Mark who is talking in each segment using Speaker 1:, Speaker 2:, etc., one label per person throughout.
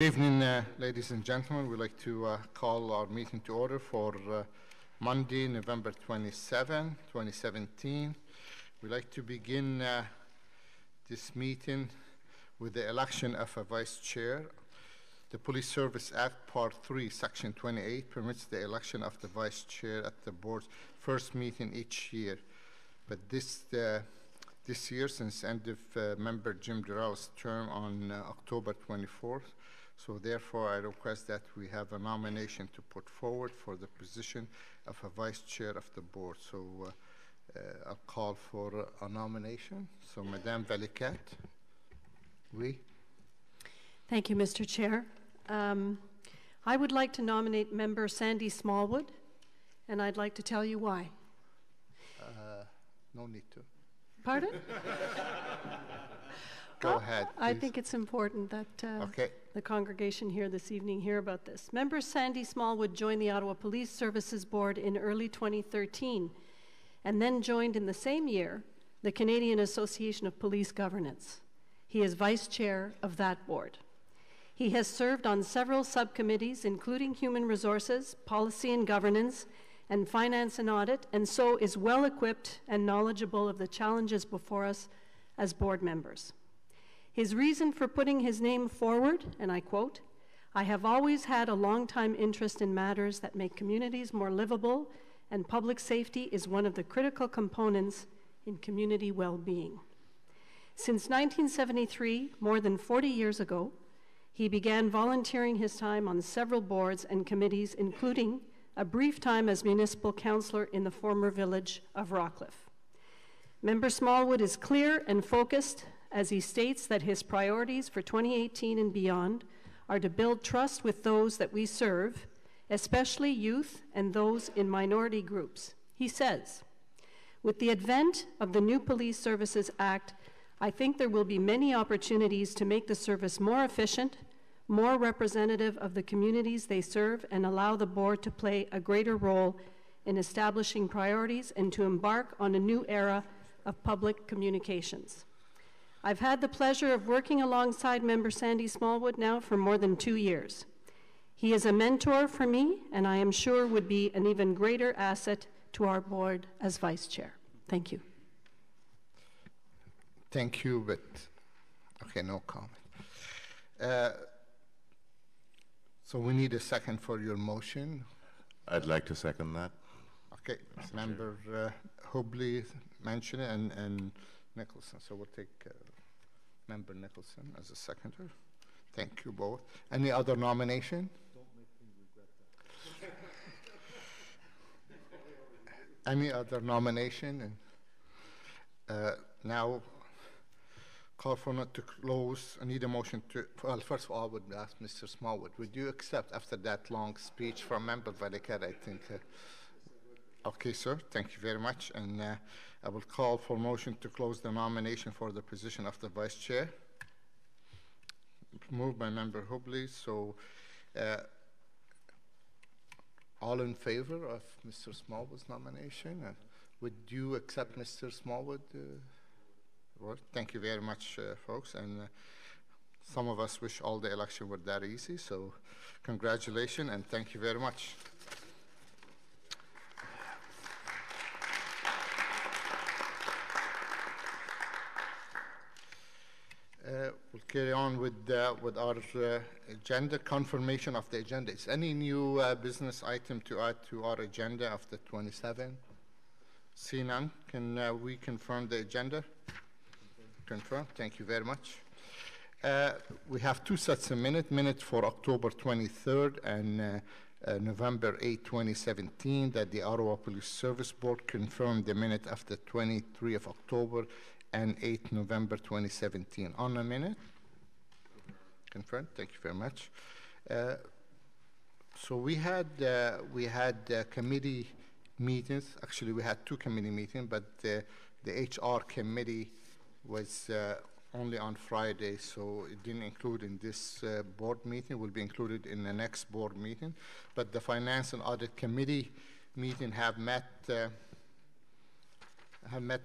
Speaker 1: Good evening, ladies and gentlemen. We'd like to call our meeting to order for Monday, November 27, 2017. We'd like to begin this meeting with the election of a vice chair. The Police Service Act, Part 3, Section 28, permits the election of the vice chair at the board's first meeting each year. But this year, since end of member Jim Durrell's term on October 24th, so therefore, I request that we have a nomination to put forward for the position of a vice chair of the board. So I'll call for a nomination. So Madame Valiquette, oui.
Speaker 2: Thank you, Mr. Chair. I would like to nominate member Sandy Smallwood, and I'd like to tell you why.
Speaker 1: No need to.
Speaker 2: Pardon?
Speaker 1: Go ahead, please.
Speaker 2: I think it's important that the congregation here this evening hear about this. Member Sandy Smallwood joined the Ottawa Police Services Board in early 2013 and then joined in the same year the Canadian Association of Police Governance. He is vice chair of that board. He has served on several subcommittees, including Human Resources, Policy and Governance, and Finance and Audit, and so is well equipped and knowledgeable of the challenges before us as board members. His reason for putting his name forward, and I quote, "I have always had a long-time interest in matters that make communities more livable, and public safety is one of the critical components in community well-being." Since 1973, more than 40 years ago, he began volunteering his time on several boards and committees, including a brief time as municipal councillor in the former village of Rockcliffe. Member Smallwood is clear and focused as he states that his priorities for 2018 and beyond are to build trust with those that we serve, especially youth and those in minority groups. He says, "With the advent of the new Police Services Act, I think there will be many opportunities to make the service more efficient, more representative of the communities they serve, and allow the board to play a greater role in establishing priorities and to embark on a new era of public communications." I've had the pleasure of working alongside member Sandy Smallwood now for more than 2 years. He is a mentor for me, and I am sure would be an even greater asset to our board as vice chair. Thank you.
Speaker 1: Thank you, but okay, no comment. So we need a second for your motion.
Speaker 3: I'd like to second that.
Speaker 1: Okay, member Hubley mentioned it, and Nicholson. So we'll take member Nicholson as a seconder. Thank you both. Any other nomination? Don't make me regret that. Any other nomination? And now call for not to close. I need a motion to, well, first of all, I would ask Mr. Smallwood, would you accept after that long speech from member Valiquette, I think, okay, sir. Thank you very much. And I will call for motion to close the nomination for the position of the vice chair. Moved by member Hubley. So all in favor of Mr. Smallwood's nomination? Would you accept Mr. Smallwood? Well, thank you very much, folks. And some of us wish all the election were that easy. So congratulations and thank you very much. We'll carry on with our agenda, confirmation of the agenda. Is any new business item to add to our agenda of the 27th? See none. Can we confirm the agenda? Confirm. Thank you very much. We have two sets of minutes for October 23rd and November 8, 2017, that the Ottawa Police Service Board confirmed the minute of the 23rd of October and 8 November 2017. On a minute? Confirmed. Thank you very much. So we had committee meetings. Actually, we had two committee meetings, but the HR committee was only on Friday, so it didn't include in this board meeting. It will be included in the next board meeting. But the Finance and Audit Committee meeting have met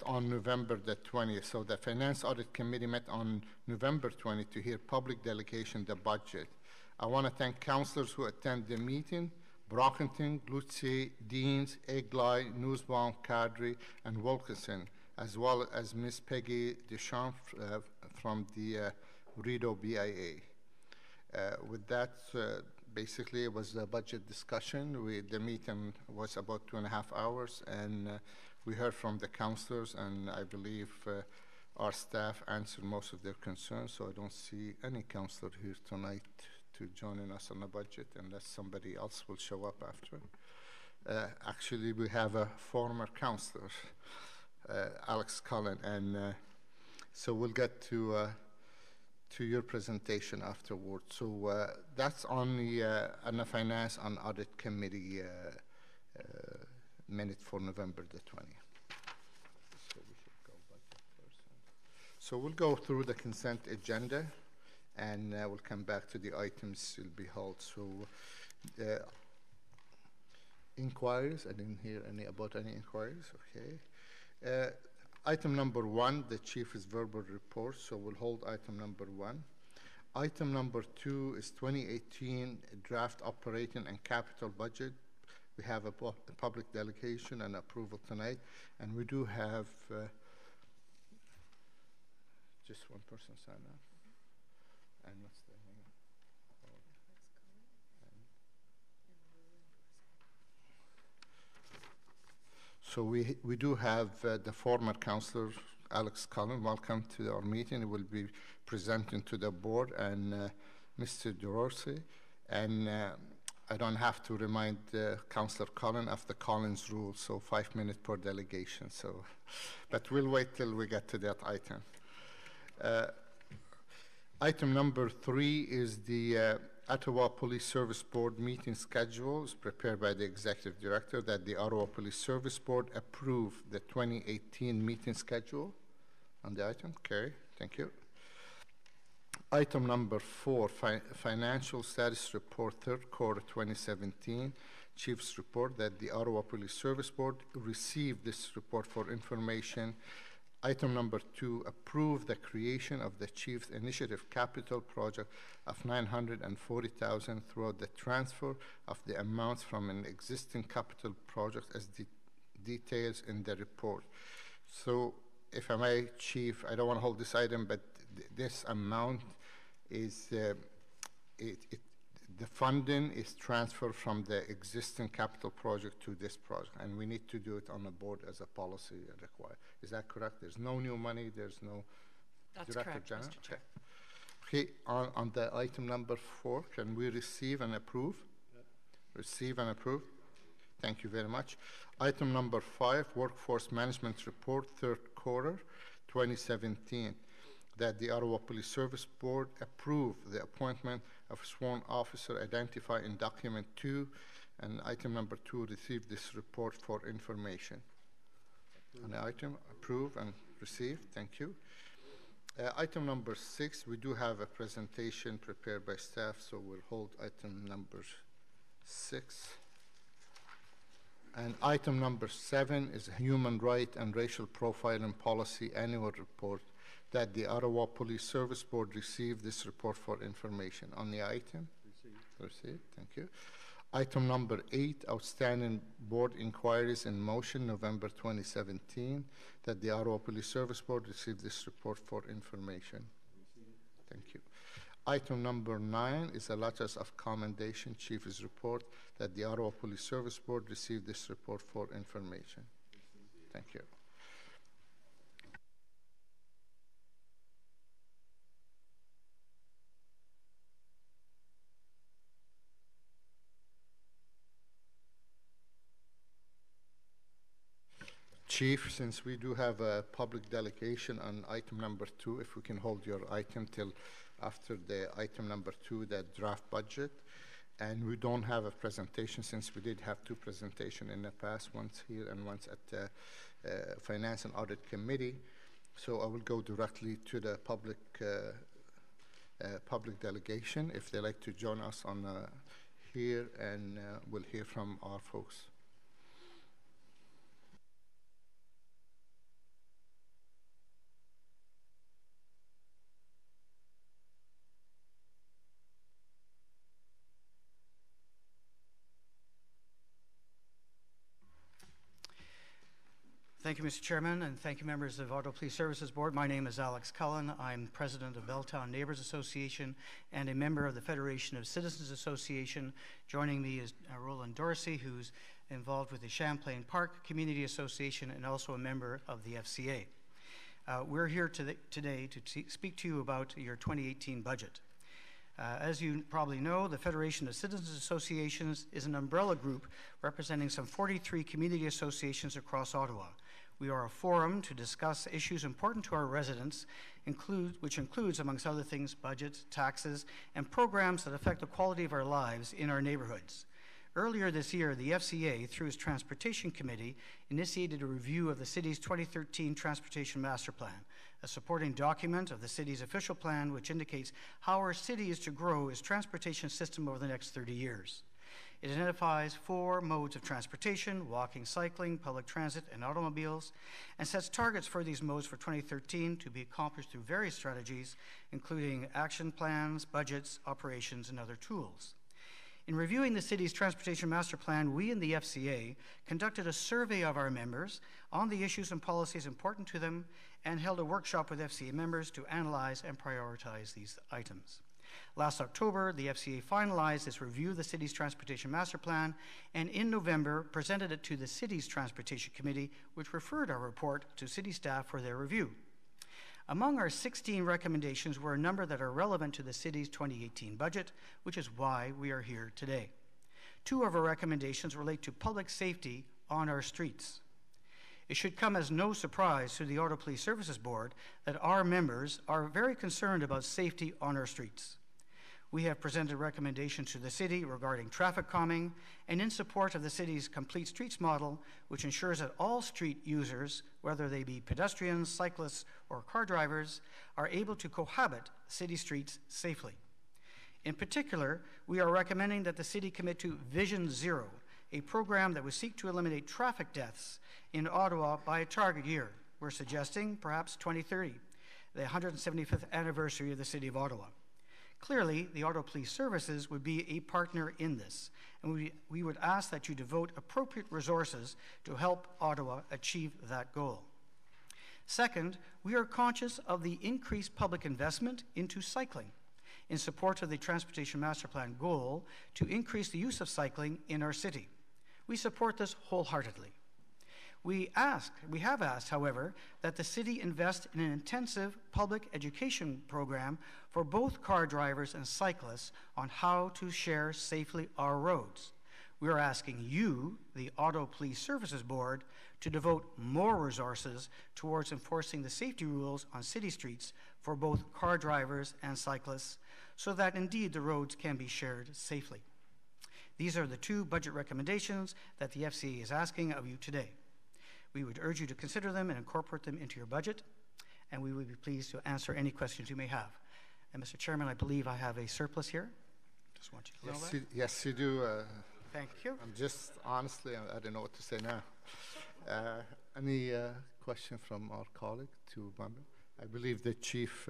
Speaker 1: on November the 20th. So the Finance Audit Committee met on November 20th to hear public delegation the budget. I want to thank councillors who attend the meeting: Brockington, Glutze, Deans, Eglai, Nussbaum, Kadri, and Wilkinson, as well as Ms. Peggy Deschamps from the Rideau BIA. With that, basically, it was a budget discussion. The meeting was about 2.5 hours, and we heard from the councillors, and I believe our staff answered most of their concerns, so I don't see any councillor here tonight to join us on the budget unless somebody else will show up after. Actually, we have a former councillor, Alex Cullen, and so we'll get to your presentation afterwards. So that's on the Finance and Audit Committee minute for November the 20th. So we should go budget first. So we'll go through the consent agenda, and we'll come back to the items will be held. So inquiries, I didn't hear any about any inquiries. Okay. Item number 1, the chief's verbal report, so we'll hold item number 1. Item number 2 is 2018 draft operating and capital budget. We have a public delegation and approval tonight, and we do have just one person sign up. And what's the name? So we do have the former councillor, Alex Cullen. Welcome to our meeting. He will be presenting to the board, and Mr. Dororsi. And I don't have to remind Councillor Cullen of the Collins rule, so 5 minutes per delegation. So, but we'll wait till we get to that item. Item number 3 is the Ottawa Police Service Board meeting schedule is prepared by the Executive Director, that the Ottawa Police Service Board approve the 2018 meeting schedule on the item. Okay, thank you. Item number 4, Financial Status Report, third quarter 2017. Chief's report, that the Ottawa Police Service Board received this report for information. Item number 2, approve the creation of the Chief's Initiative Capital Project of $940,000 throughout the transfer of the amounts from an existing capital project as details in the report. So, if I may, Chief, I don't want to hold this item, but this amount is, the funding is transferred from the existing capital project to this project, and we need to do it on the board as a policy required. Is that correct? There's no new money, there's no Director
Speaker 4: correct,
Speaker 1: General?
Speaker 4: Mr. Chair.
Speaker 1: Okay, on the item number 4, can we receive and approve? Yep. Receive and approve. Thank you very much. Item number 5, Workforce Management Report, third quarter 2017. That the Ottawa Police Service Board approve the appointment of sworn officer identified in document 2, and item number 2, receive this report for information. On the item, approve and receive. Thank you. Item number 6, we do have a presentation prepared by staff, so we'll hold item number 6. And item number 7 is Human Right and Racial Profiling Policy Annual Report, that the Ottawa Police Service Board received this report for information. On the item? Received. Thank you. Item number 8, outstanding board inquiries in motion, November 2017, that the Ottawa Police Service Board received this report for information. Thank you. Item number 9 is a letters of commendation, Chief's report, that the Ottawa Police Service Board received this report for information. Thank you. Chief, since we do have a public delegation on item number 2, if we can hold your item till after the item number 2, that draft budget. And we don't have a presentation, since we did have 2 presentations in the past, once here and once at the Finance and Audit Committee. So I will go directly to the public delegation, if they like to join us on here, and we'll hear from our folks.
Speaker 4: Thank you, Mr. Chairman, and thank you, members of Ottawa Police Services Board. My name is Alex Cullen. I'm president of Belltown Neighbours Association and a member of the Federation of Citizens Association. Joining me is Roland Dorsey, who's involved with the Champlain Park Community Association and also a member of the FCA. We're here today to speak to you about your 2018 budget. As you probably know, the Federation of Citizens Associations is an umbrella group representing some 43 community associations across Ottawa. We are a forum to discuss issues important to our residents, which includes, amongst other things, budgets, taxes, and programs that affect the quality of our lives in our neighborhoods. Earlier this year, the FCA, through its Transportation Committee, initiated a review of the city's 2013 Transportation Master Plan, a supporting document of the city's official plan which indicates how our city is to grow its transportation system over the next 30 years. It identifies 4 modes of transportation: walking, cycling, public transit, and automobiles, and sets targets for these modes for 2013 to be accomplished through various strategies, including action plans, budgets, operations, and other tools. In reviewing the city's Transportation Master Plan, we in the FCA conducted a survey of our members on the issues and policies important to them and held a workshop with FCA members to analyze and prioritize these items. Last October, the FCA finalized its review of the city's Transportation Master Plan, and in November presented it to the city's Transportation Committee, which referred our report to city staff for their review. Among our 16 recommendations were a number that are relevant to the city's 2018 budget, which is why we are here today. 2 of our recommendations relate to public safety on our streets. It should come as no surprise to the Ottawa Police Services Board that our members are very concerned about safety on our streets. We have presented recommendations to the city regarding traffic calming and in support of the city's Complete Streets model, which ensures that all street users, whether they be pedestrians, cyclists, or car drivers, are able to cohabit city streets safely. In particular, we are recommending that the city commit to Vision Zero, a program that would seek to eliminate traffic deaths in Ottawa by a target year. We're suggesting perhaps 2030, the 175th anniversary of the City of Ottawa. Clearly, the Ottawa Police Services would be a partner in this, and we would ask that you devote appropriate resources to help Ottawa achieve that goal. Second, we are conscious of the increased public investment into cycling in support of the Transportation Master Plan goal to increase the use of cycling in our city. We support this wholeheartedly. We have asked, however, that the city invest in an intensive public education program for both car drivers and cyclists on how to share safely our roads. We are asking you, the Ottawa Police Services Board, to devote more resources towards enforcing the safety rules on city streets for both car drivers and cyclists, so that indeed the roads can be shared safely. These are the 2 budget recommendations that the FCA is asking of you today. We would urge you to consider them and incorporate them into your budget, and we would be pleased to answer any questions you may have. And Mr. Chairman, I believe I have a surplus here. Just want you to know that.
Speaker 1: Yes, you do.
Speaker 4: Thank you.
Speaker 1: I'm just, honestly, I don't know what to say now. Any question from our colleague to member? I believe the chief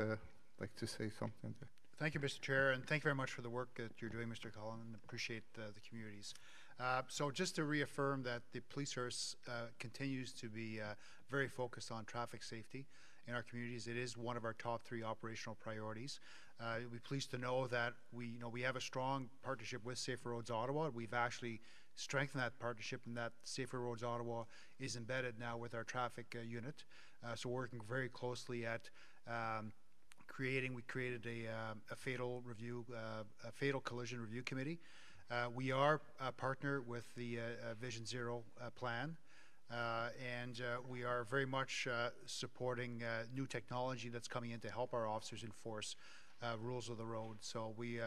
Speaker 1: like to say something there.
Speaker 5: Thank you, Mr. Chair, and thank you very much for the work that you're doing, Mr. Cullen, and appreciate the communities. So just to reaffirm that the police service continues to be very focused on traffic safety in our communities. It is one of our top 3 operational priorities. You'll be pleased to know that we have a strong partnership with Safer Roads Ottawa. We've actually strengthened that partnership, and that Safer Roads Ottawa is embedded now with our traffic unit. So we're working very closely at we created a fatal collision review committee. We are a partner with the Vision Zero plan, and we are very much supporting new technology that's coming in to help our officers enforce rules of the road. So we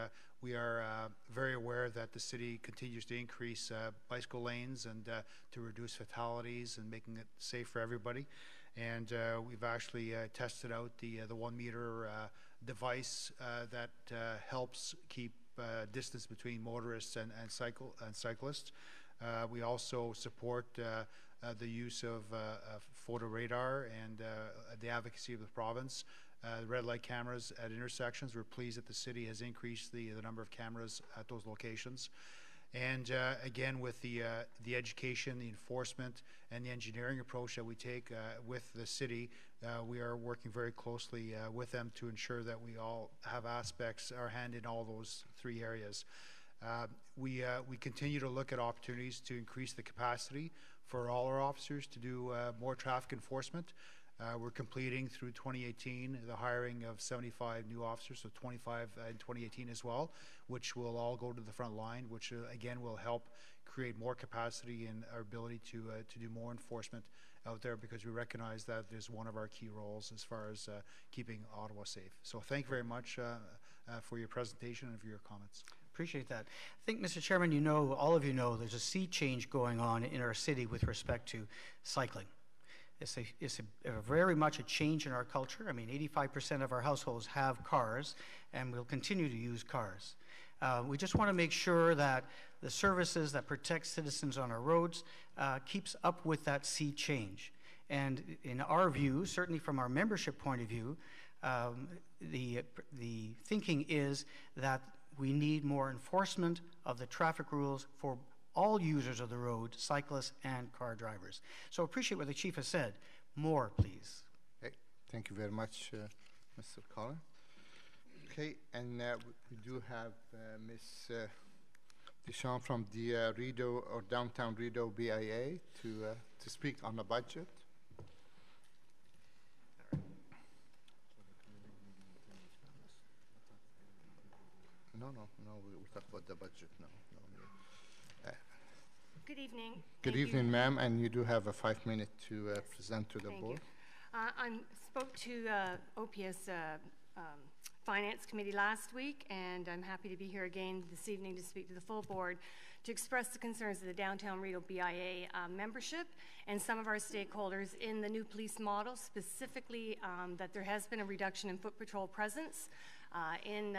Speaker 5: are very aware that the city continues to increase bicycle lanes and to reduce fatalities and making it safe for everybody. And we've actually tested out the 1 meter device that helps keep distance between motorists and cyclists. We also support the use of photo radar and the advocacy of the province. Red light cameras at intersections. We're pleased that the city has increased the number of cameras at those locations. And again, with the education, the enforcement, and the engineering approach that we take with the city, we are working very closely with them to ensure that we all have aspects, our hand in all those three areas. We continue to look at opportunities to increase the capacity for all our officers to do more traffic enforcement. We're completing through 2018 the hiring of 75 new officers, so 25 in 2018 as well, which will all go to the front line, which again will help create more capacity and our ability to do more enforcement out there, because we recognize that is one of our key roles as far as keeping Ottawa safe. So thank you very much for your presentation and for your comments.
Speaker 4: Appreciate that. I think, Mr. Chairman, you know, all of you know, there's a sea change going on in our city with respect to cycling. It's very much a change in our culture. I mean, 85% of our households have cars, and we'll continue to use cars. We just want to make sure that the services that protect citizens on our roads keeps up with that sea change. And in our view, certainly from our membership point of view, the thinking is that we need more enforcement of the traffic rules for all users of the road, cyclists and car drivers. So appreciate what the Chief has said. More, please.
Speaker 1: Okay, thank you very much, Mr. Collin. Okay, and we do have Ms. Deschamps from the Rideau or Downtown Rideau BIA to speak on the budget. No, we'll talk about the budget now.
Speaker 6: Good evening.
Speaker 1: Good evening, ma'am, and you do have a 5 minute to present to the board.
Speaker 6: I spoke to OPS Finance Committee last week, and I'm happy to be here again this evening to speak to the full board to express the concerns of the Downtown Rideau BIA membership and some of our stakeholders in the new police model, specifically that there has been a reduction in foot patrol presence in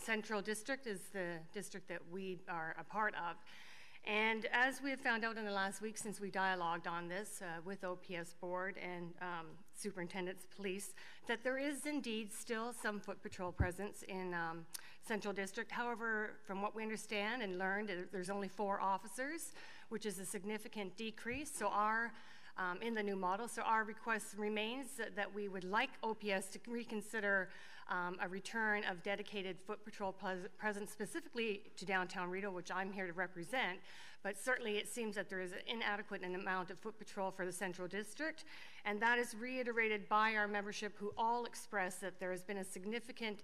Speaker 6: Central District, is the district that we are a part of. And as we have found out in the last week since we dialogued on this with OPS Board and Superintendent's Police, that there is indeed still some foot patrol presence in Central District. However, from what we understand and learned, there's only 4 officers, which is a significant decrease. So in the new model, so our request remains that we would like OPS to reconsider a return of dedicated foot patrol presence specifically to Downtown Rideau, which I'm here to represent, but certainly it seems that there is an inadequate amount of foot patrol for the Central District, and that is reiterated by our membership, who all express that there has been a significant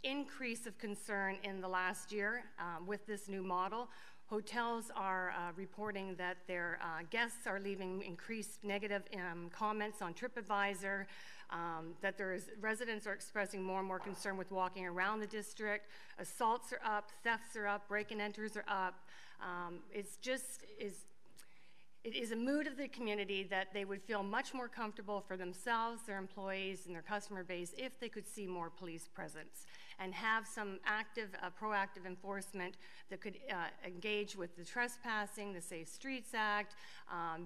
Speaker 6: increase of concern in the last year with this new model. Hotels are reporting that their guests are leaving increased negative comments on TripAdvisor, that residents are expressing more and more concern with walking around the district. Assaults are up, thefts are up, break-and-enters are up. It is a mood of the community that they would feel much more comfortable for themselves, their employees, and their customer base if they could see more police presence and have some active, proactive enforcement that could engage with the trespassing, the Safe Streets Act,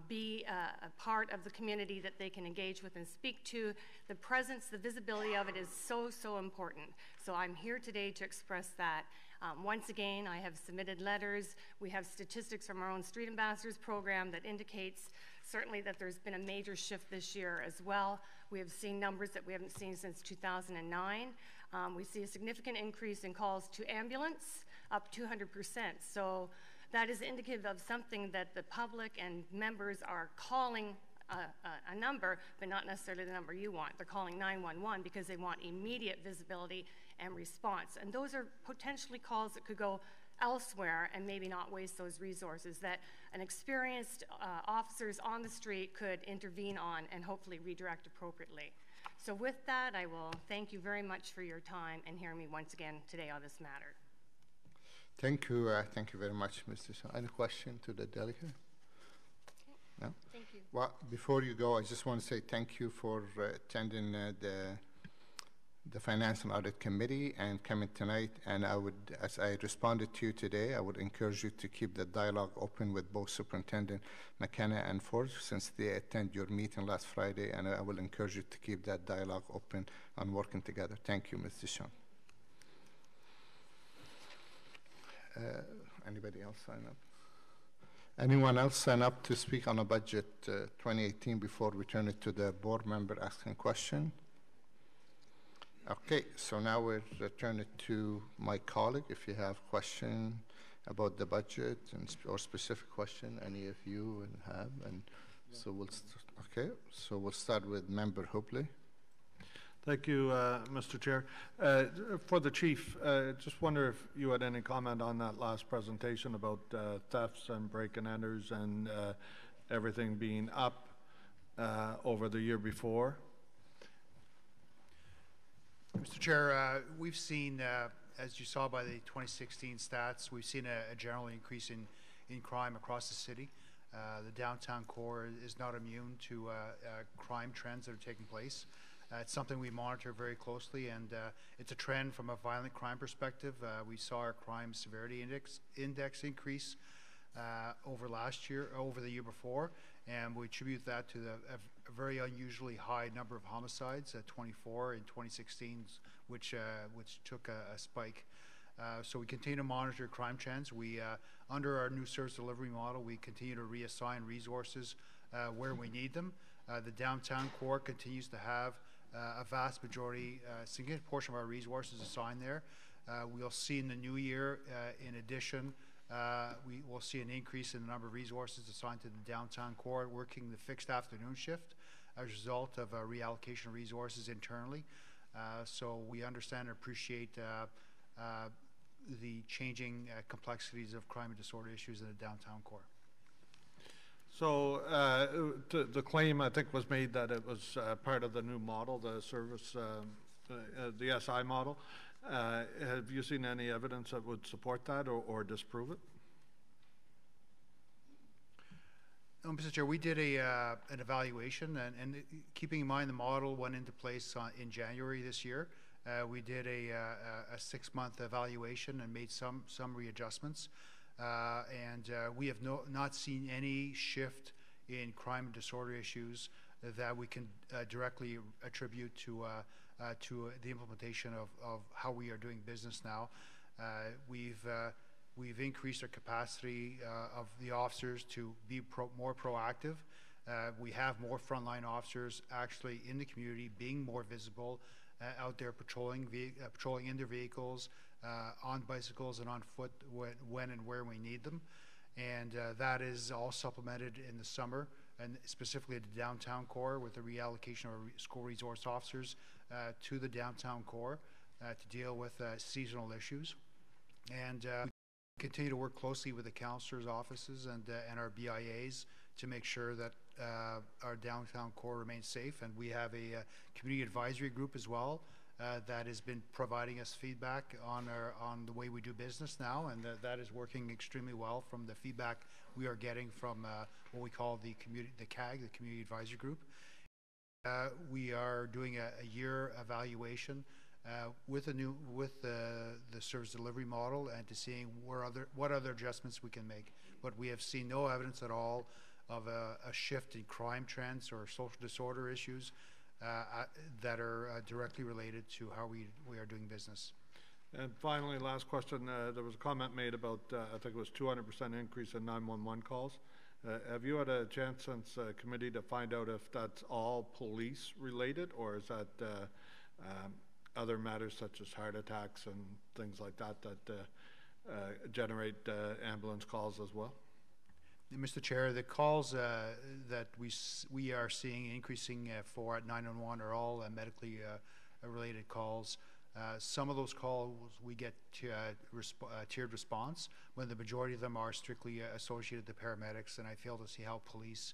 Speaker 6: be a part of the community that they can engage with and speak to. The presence, the visibility of it is so, so important. So I'm here today to express that. Once again, I have submitted letters. We have statistics from our own Street Ambassadors program that indicates certainly that there's been a major shift this year as well. We have seen numbers that we haven't seen since 2009. We see a significant increase in calls to ambulance, up 200%. So that is indicative of something that the public and members are calling a number, but not necessarily the number you want. They're calling 911 because they want immediate visibility and response. And those are potentially calls that could go elsewhere and maybe not waste those resources that an experienced officers on the street could intervene on and hopefully redirect appropriately. So with that, I will thank you very much for your time and hearing me once again today on this matter.
Speaker 1: Thank you very much, Mr. Shaw. Any question to the delegate? Okay. No?
Speaker 6: Thank you.
Speaker 1: Well, before you go, I just want to say thank you for attending the Finance and Audit Committee and coming tonight. And I would, as I responded to you today, I would encourage you to keep the dialogue open with both Superintendent McKenna and Ford, since they attend your meeting last Friday, and I will encourage you to keep that dialogue open and working together. Thank you, Ms. Deschamps. Anybody else sign up? Anyone else sign up to speak on a budget 2018 before we turn it to the board member asking question? Okay, so now we'll turn it to my colleague. If you have question about the budget or specific question, any of you will have, and so we'll start with Member Hopley.
Speaker 7: Thank you, Mr. Chair. For the chief, just wonder if you had any comment on that last presentation about thefts and break-and-enters and everything being up over the year before.
Speaker 5: Mr. Chair, we've seen, as you saw by the 2016 stats, we've seen a general increase in crime across the city. The downtown core is not immune to crime trends that are taking place. It's something we monitor very closely, and it's a trend from a violent crime perspective. We saw our crime severity index increase over the year before, and we attribute that to a very unusually high number of homicides, 24 in 2016, which took a spike. So we continue to monitor crime trends. We, under our new service delivery model, we continue to reassign resources where we need them. The downtown core continues to have a vast majority, significant portion of our resources assigned there. We'll see in the new year, in addition, we will see an increase in the number of resources assigned to the downtown core working the fixed afternoon shift as a result of a reallocation of resources internally. So we understand and appreciate the changing complexities of crime and disorder issues in the downtown core.
Speaker 7: So the claim, I think, was made that it was part of the new model, the service, the SI model. Have you seen any evidence that would support that or disprove it?
Speaker 5: Mr. Chair, we did an evaluation, and keeping in mind the model went into place in January this year. We did a 6-month evaluation and made some readjustments. And we have not seen any shift in crime and disorder issues that we can directly attribute to the implementation of how we are doing business now. We've increased our capacity of the officers to be more proactive. We have more frontline officers actually in the community, being more visible, out there patrolling in their vehicles, on bicycles and on foot when and where we need them. And that is all supplemented in the summer, and specifically at the downtown core with the reallocation of our school resource officers to the downtown core to deal with seasonal issues. And we continue to work closely with the counselors' offices and our BIAs to make sure that our downtown core remains safe. And we have a community advisory group as well that has been providing us feedback on the way we do business now, and that is working extremely well from the feedback we are getting from what we call the CAG, the Community Advisory Group. We are doing a year evaluation with the service delivery model and to seeing what other adjustments we can make. But we have seen no evidence at all of a shift in crime trends or social disorder issues that are directly related to how we are doing business.
Speaker 7: And finally, last question, there was a comment made about, I think it was 200% increase in 911 calls. Have you had a chance since committee to find out if that's all police related, or is that other matters such as heart attacks and things like that generate ambulance calls as well?
Speaker 5: Mr. Chair, the calls that we are seeing increasing for at 911 are all medically related calls. Some of those calls we get tiered response, when the majority of them are strictly associated to paramedics, and I fail to see how police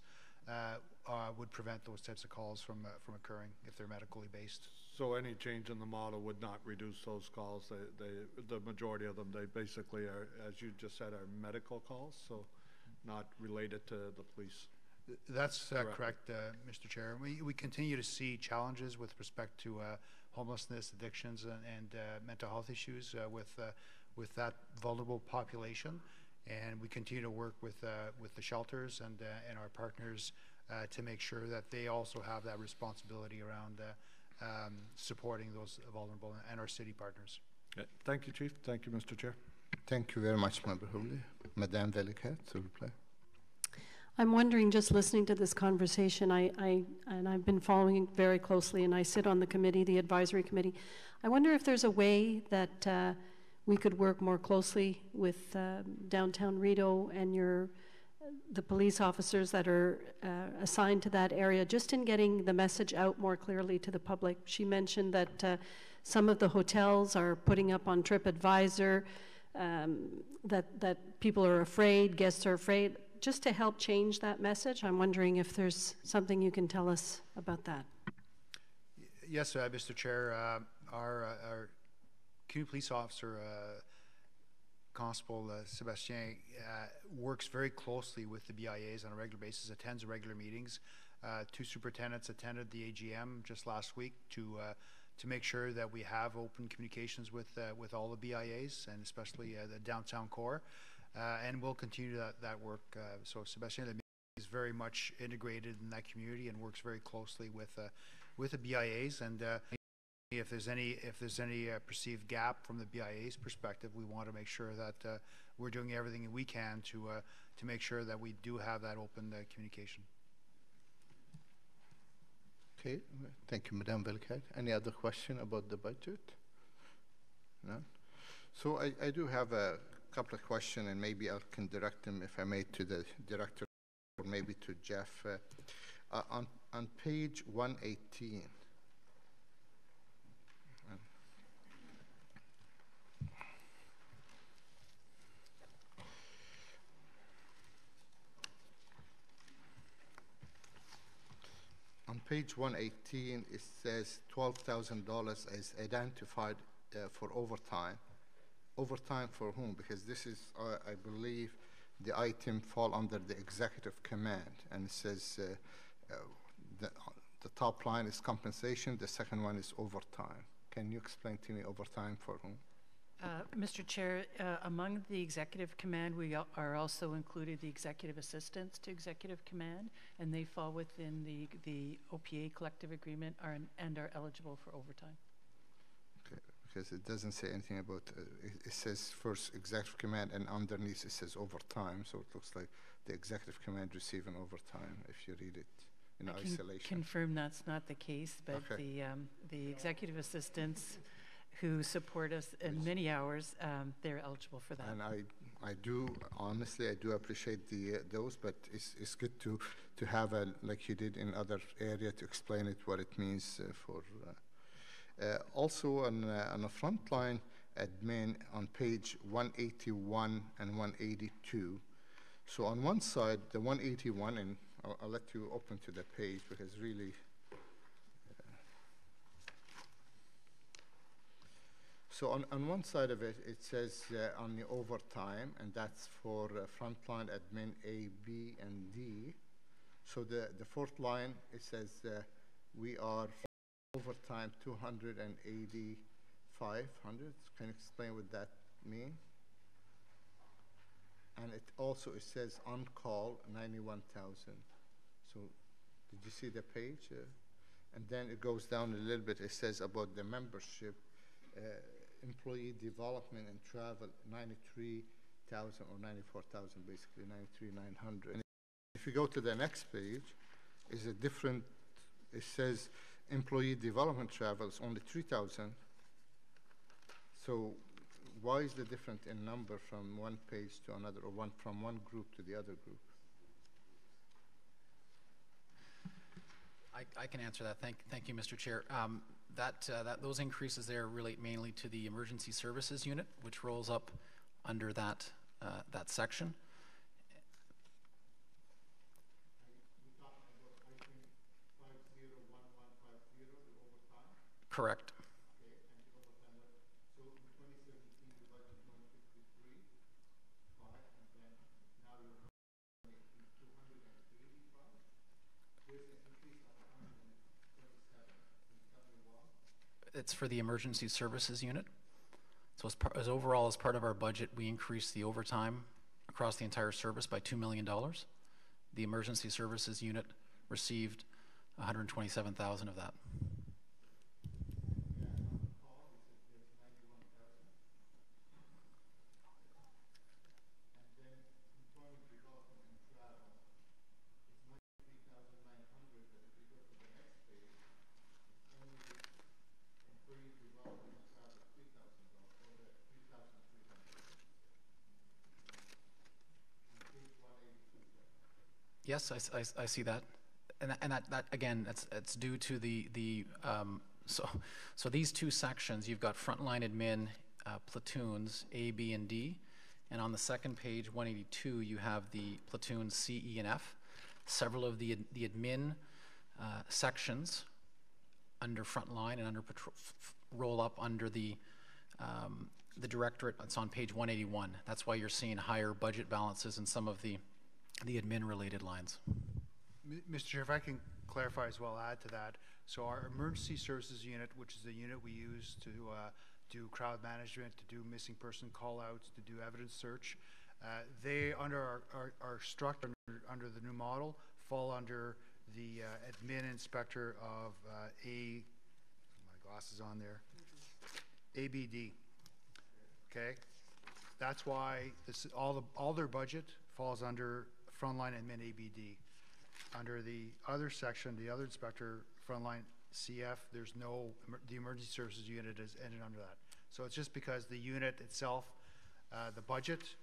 Speaker 5: would prevent those types of calls from occurring if they're medically based.
Speaker 7: So any change in the model would not reduce those calls? The majority of them, they basically are, as you just said, are medical calls, so not related to the police.
Speaker 5: That's correct, Mr. Chair. We continue to see challenges with respect to homelessness, addictions, and mental health issues with that vulnerable population, and we continue to work with the shelters and our partners to make sure that they also have that responsibility around supporting those vulnerable and our city partners.
Speaker 7: Okay. Thank you, Chief. Thank you, Mr. Chair.
Speaker 1: Thank you very much, Member Hooley. Madame Velikat, to reply.
Speaker 2: I'm wondering, just listening to this conversation, and I've been following it very closely, and I sit on the committee, the advisory committee. I wonder if there's a way that we could work more closely with downtown Rideau and the police officers that are assigned to that area, just in getting the message out more clearly to the public. She mentioned that some of the hotels are putting up on TripAdvisor that people are afraid, guests are afraid. Just to help change that message, I'm wondering if there's something you can tell us about that.
Speaker 5: Yes, Mr. Chair. Our community police officer, Constable Sebastien, works very closely with the BIAs on a regular basis, attends regular meetings. Two superintendents attended the AGM just last week to make sure that we have open communications with all the BIAs, and especially the downtown core. And we'll continue that work. So Sebastien is very much integrated in that community and works very closely with the BIAs. And if there's any perceived gap from the BIA's perspective, we want to make sure that we're doing everything we can to make sure that we do have that open communication.
Speaker 1: Okay, thank you, Madame Velikat. Any other question about the budget? No. So I do have a couple of questions, and maybe I can direct them, if I may, to the director or maybe to Jeff. On page 118, on page 118, it says $12,000 is identified for overtime. Overtime for whom? Because this is, I believe, the item fall under the executive command, and it says the top line is compensation, the second one is overtime. Can you explain to me overtime for whom?
Speaker 8: Mr. Chair, among the executive command, we are also included the executive assistants to executive command, and they fall within the OPA collective agreement and are eligible for overtime.
Speaker 1: Okay, because it doesn't say anything about, it says first executive command, and underneath it says overtime, so it looks like the executive command receiving overtime if you read it in isolation.
Speaker 8: I can confirm that's not the case, but okay. The executive assistants who support us in many hours, they're eligible for that.
Speaker 1: And I do, honestly, I do appreciate those, but it's good to have like you did in other area, to explain it, what it means for. Also on the frontline admin on page 181 and 182. So on one side, the 181, and I'll let you open to the page because really. So on one side of it, it says on the overtime, and that's for frontline admin A, B, and D. So the fourth line, it says we are overtime 285,000. Can you explain what that means? And it also, it says on call 91,000. So did you see the page? And then it goes down a little bit. It says about the membership. Employee development and travel 93,000 or 94,000, basically 93,900. And if you go to the next page, is a different. It says employee development travel is only 3,000. So why is the difference in number from one page to another, or from one group to the other group?
Speaker 9: I can answer that. Thank you, Mr. Chair. Those increases there relate mainly to the emergency services unit, which rolls up under that section. Correct. It's for the emergency services unit. So as overall, as part of our budget, we increased the overtime across the entire service by $2 million. The emergency services unit received 127,000 of that. Yes, I see that. And that again, that's due to so these two sections, you've got frontline admin platoons A, B, and D, and on the second page, 182, you have the platoons C, E, and F. Several of the admin sections under frontline and under patrol roll up under the directorate. It's on page 181. That's why you're seeing higher budget balances in some of the admin-related lines.
Speaker 5: Mr. Chair, if I can clarify as well, add to that. So our emergency services unit, which is the unit we use to do crowd management, to do missing person call-outs, to do evidence search, they, under our structure, under the new model, fall under the admin inspector of my glasses on there, ABD. Okay, that's why this all their budget falls under frontline admin ABD. Under the other section, the other inspector, frontline CF, there's no, the emergency services unit is ended under that. So it's just because the unit itself, the budget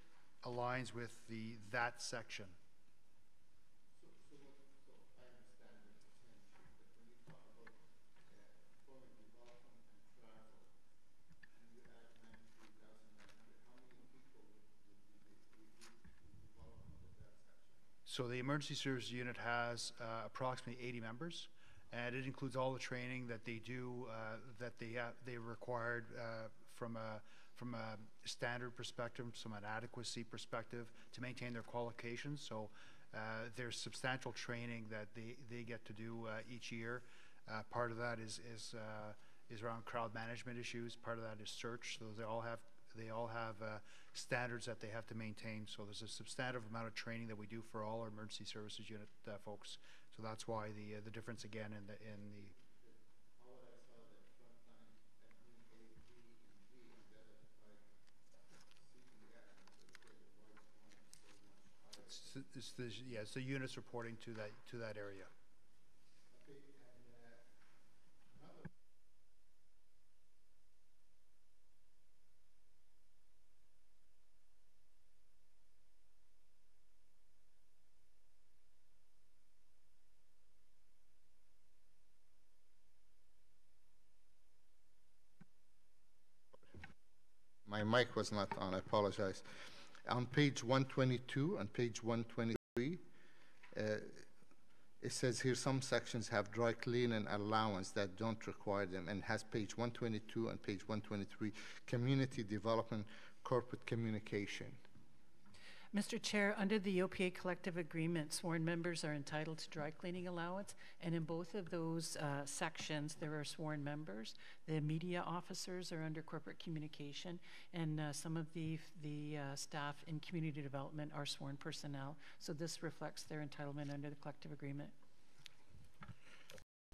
Speaker 5: aligns with that section.
Speaker 1: So I understand what you're saying, but when you talk about employment development and travel, and you add 93,900, how many people would be development of that section?
Speaker 5: So the emergency service unit has approximately 80 members, and it includes all the training that they do, that they required from a standard perspective, from an adequacy perspective, to maintain their qualifications. So there's substantial training that they get to do each year. Part of that is around crowd management issues. Part of that is search. So they all have standards that they have to maintain. So there's a substantive amount of training that we do for all our emergency services unit folks. So that's why the difference again in the.
Speaker 1: How would I spell that? Frontline admin A, B, and D, and then it's like CEF, and
Speaker 5: It's the units reporting to that area.
Speaker 1: Okay, and another. My mic was not on, I apologize. On page 122 and page 123, it says here some sections have dry cleaning allowance that don't require them, and has page 122 and page 123, community development, corporate communication.
Speaker 8: Mr. Chair, under the OPA collective agreement, sworn members are entitled to dry cleaning allowance, and in both of those sections, there are sworn members. The media officers are under corporate communication, and some of the staff in community development are sworn personnel. So this reflects their entitlement under the collective agreement.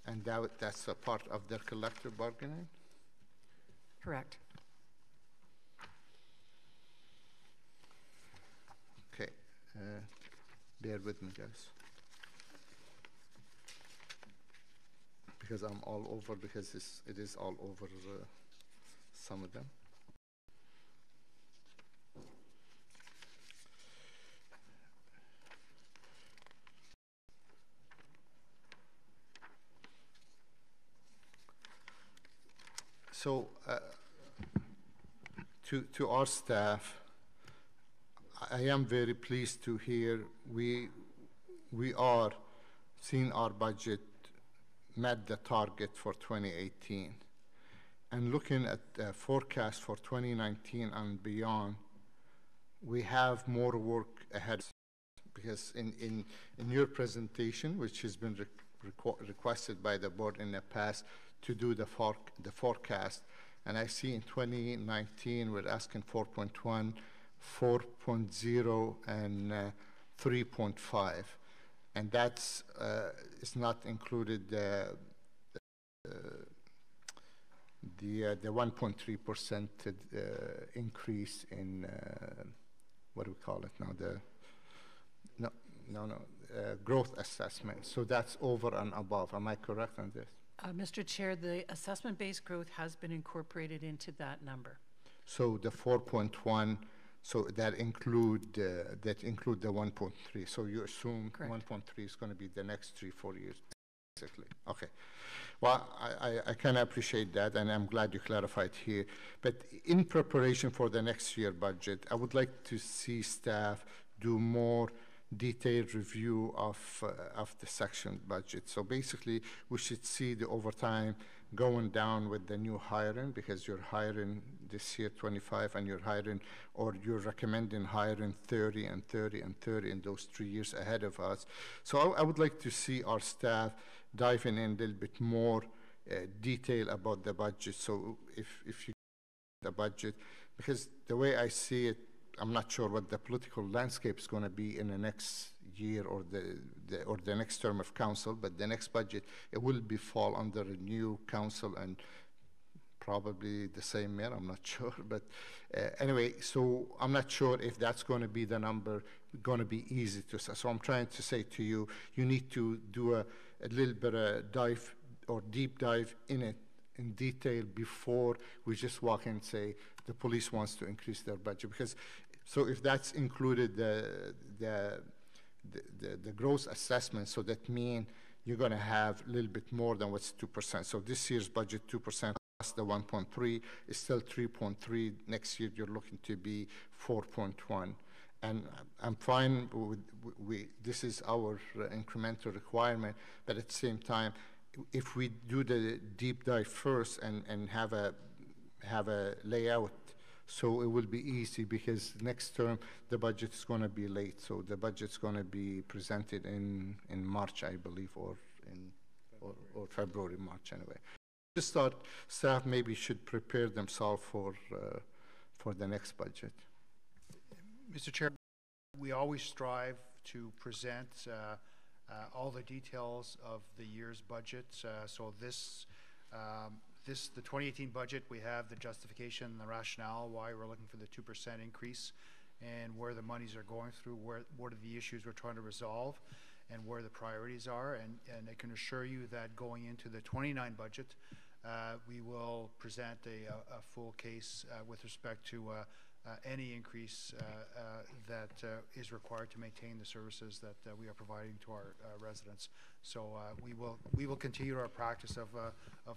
Speaker 1: And that's a part of their collective bargaining?
Speaker 8: Correct.
Speaker 1: Okay, bear with me, guys. Because I'm all over, because it is all over some of them. So, to our staff, I am very pleased to hear we are seeing our budget met the target for 2018. And looking at the forecast for 2019 and beyond, we have more work ahead. Because in your presentation, which has been requested by the board in the past to do the forecast, and I see in 2019 we're asking 4.1, 4.0, and 3.5, and that's is not included the 1.3% increase in what do we call it now? Growth assessment. So that's over and above. Am I correct on this?
Speaker 8: Mr. Chair, the assessment-based growth has been incorporated into that number.
Speaker 1: So the 4.1, So that include the 1.3. So you assume 1.3 is going to be the next 3-4 years, basically. Okay. Well, I kind of appreciate that, and I'm glad you clarified here. But in preparation for the next year budget, I would like to see staff do more detailed review of the section budget. So basically, we should see the overtime going down with the new hiring, because you're hiring this year 25, and you're hiring, or you're recommending hiring 30 and 30 and 30 in those 3 years ahead of us. So I would like to see our staff diving in a little bit more detail about the budget. So if you the budget, because the way I see it, I'm not sure what the political landscape is going to be in the next year or the next term of council, but the next budget, it will be fall under a new council and probably the same mayor, I'm not sure. But anyway, so I'm not sure if that's going to be the number, going to be easy to say. So I'm trying to say to you, you need to do a little bit of dive or deep dive in it in detail before we just walk in and say the police wants to increase their budget. Because so if that's included the gross assessment, so that means you're going to have a little bit more than what's 2%. So this year's budget 2% plus the 1.3 is still 3.3. Next year you're looking to be 4.1. And I'm fine with this is our incremental requirement, but at the same time, if we do the deep dive first and have a layout, so it will be easy, because next term the budget is going to be late. So the budget's going to be presented in March, I believe, or February, March anyway. Just thought staff maybe should prepare themselves for the next budget.
Speaker 5: Mr. Chair, we always strive to present all the details of the year's budget. So the 2018 budget, we have the justification and the rationale why we're looking for the 2% increase, and where the monies are going through, what are the issues we're trying to resolve, and where the priorities are. And I can assure you that going into the 29 budget, we will present a full case with respect to any increase that is required to maintain the services that we are providing to our residents. So we will continue our practice of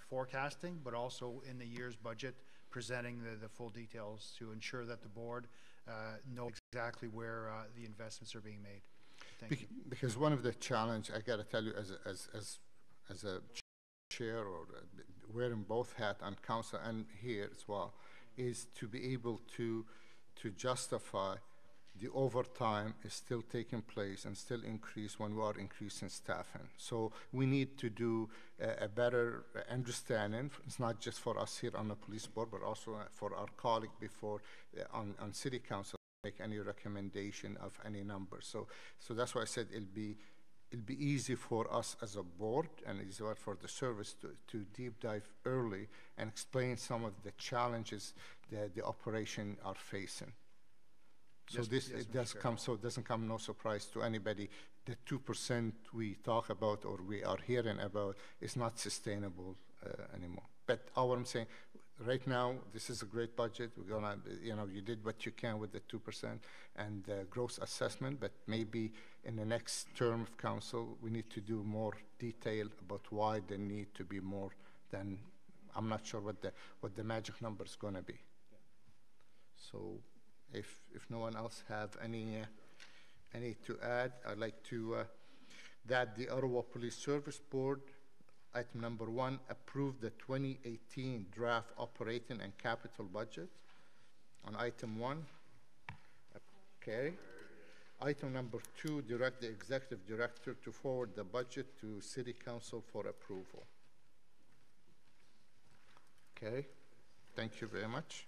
Speaker 5: forecasting, but also in the year's budget, presenting the full details to ensure that the board knows exactly where the investments are being made. Thank you.
Speaker 1: Because one of the challenge, I got to tell you, as a chair, or wearing both hats on council and here as well, is to be able to justify the overtime is still taking place and still increase when we are increasing staffing. So we need to do a better understanding. It's not just for us here on the police board, but also for our colleague before on city council make any recommendation of any number. So that's why I said it'll be easy for us as a board and easier for the service to deep dive early and explain some of the challenges that the operation are facing. So it doesn't come no surprise to anybody. The 2% we talk about or we are hearing about is not sustainable anymore. But all I'm saying, right now, this is a great budget. We're gonna, you did what you can with the 2% and the gross assessment, but maybe in the next term of council, we need to do more detail about why they need to be more than, I'm not sure what the magic number is gonna be. So if no one else have any to add, I'd like to, that the Ottawa Police Service Board, item number 1, approve the 2018 draft operating and capital budget. On item 1, okay. Item number 2, direct the executive director to forward the budget to city council for approval. Okay, thank you very much.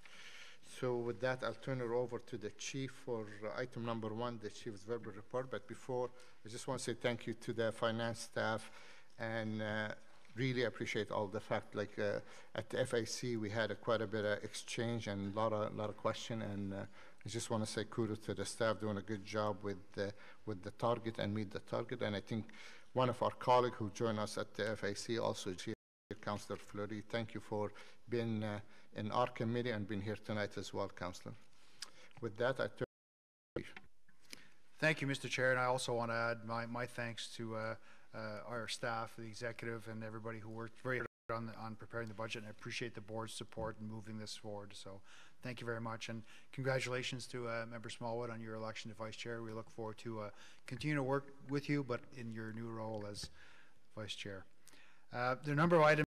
Speaker 1: So with that, I'll turn it over to the chief for item number 1, the chief's verbal report. But before, I just want to say thank you to the finance staff, and really appreciate all the fact, like at the FAC, we had quite a bit of exchange and a lot of question, and I just want to say kudos to the staff doing a good job with the target and meet the target. And I think one of our colleagues who joined us at the FAC also is here, Councillor Fleury. Thank you for being in our committee and being here tonight as well, Councillor. With that, I turn.
Speaker 5: Thank you, Mr. Chair, and I also want to add my thanks to our staff, the executive, and everybody who worked very hard on preparing the budget, and I appreciate the board's support in moving this forward. So thank you very much, and congratulations to Member Smallwood on your election to Vice Chair. We look forward to continue to work with you, but in your new role as Vice Chair. There are a number of items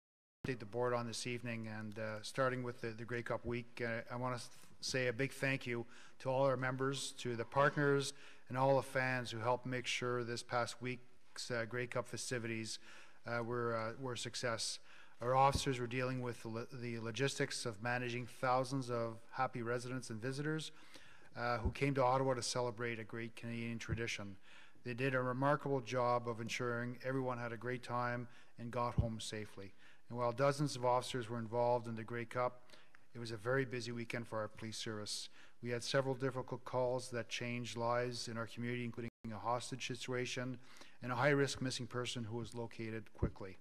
Speaker 5: to update the board on this evening, and starting with the Grey Cup week, I want to say a big thank you to all our members, to the partners, and all the fans who helped make sure this past week's Grey Cup festivities were a success. Our officers were dealing with the logistics of managing thousands of happy residents and visitors who came to Ottawa to celebrate a great Canadian tradition. They did a remarkable job of ensuring everyone had a great time and got home safely. And while dozens of officers were involved in the Grey Cup, it was a very busy weekend for our police service. We had several difficult calls that changed lives in our community, including a hostage situation and a high-risk missing person who was located quickly.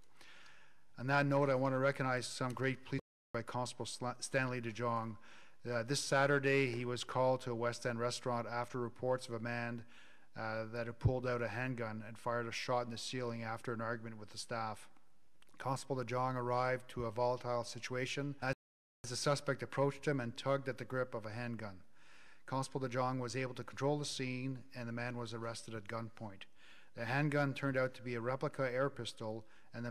Speaker 5: On that note, I want to recognize some great police by Constable Stanley DeJong. This Saturday, he was called to a West End restaurant after reports of a man that had pulled out a handgun and fired a shot in the ceiling after an argument with the staff. Constable DeJong arrived to a volatile situation as the suspect approached him and tugged at the grip of a handgun. Constable DeJong was able to control the scene, and the man was arrested at gunpoint. The handgun turned out to be a replica air pistol, and the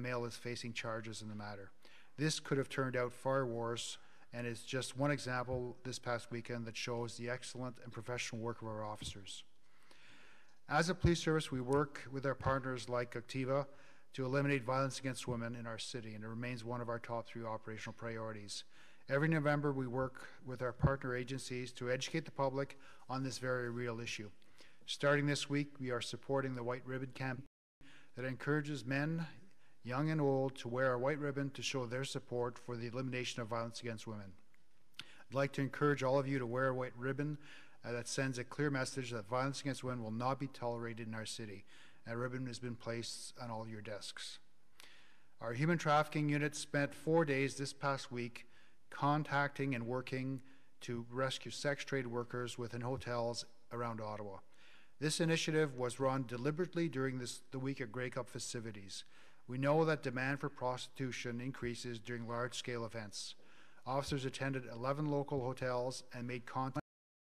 Speaker 5: male is facing charges in the matter. This could have turned out far worse, and is just one example this past weekend that shows the excellent and professional work of our officers. As a police service, we work with our partners like Activa to eliminate violence against women in our city, and it remains one of our top 3 operational priorities. Every November, we work with our partner agencies to educate the public on this very real issue. Starting this week, we are supporting the White Ribbon campaign that encourages men, young and old, to wear a white ribbon to show their support for the elimination of violence against women. I'd like to encourage all of you to wear a white ribbon that sends a clear message that violence against women will not be tolerated in our city. A ribbon has been placed on all your desks. Our human trafficking unit spent 4 days this past week contacting and working to rescue sex trade workers within hotels around Ottawa. This initiative was run deliberately during the week of Grey Cup festivities. We know that demand for prostitution increases during large-scale events. Officers attended 11 local hotels and made contact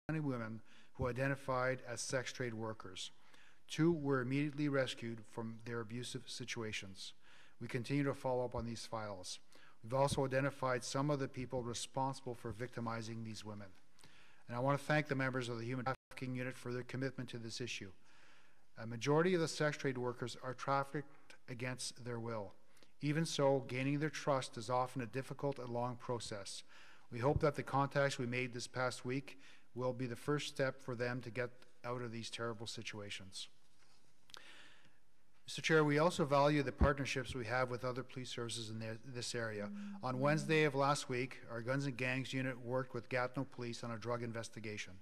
Speaker 5: with 20 women who identified as sex trade workers. 2 were immediately rescued from their abusive situations. We continue to follow up on these files. We've also identified some of the people responsible for victimizing these women. And I want to thank the members of the Human Trafficking Unit for their commitment to this issue. A majority of the sex trade workers are trafficked against their will. Even so, gaining their trust is often a difficult and long process. We hope that the contacts we made this past week will be the first step for them to get out of these terrible situations. Mr. Chair, we also value the partnerships we have with other police services in this area. On Wednesday of last week, our Guns and Gangs unit worked with Gatineau Police on a drug investigation.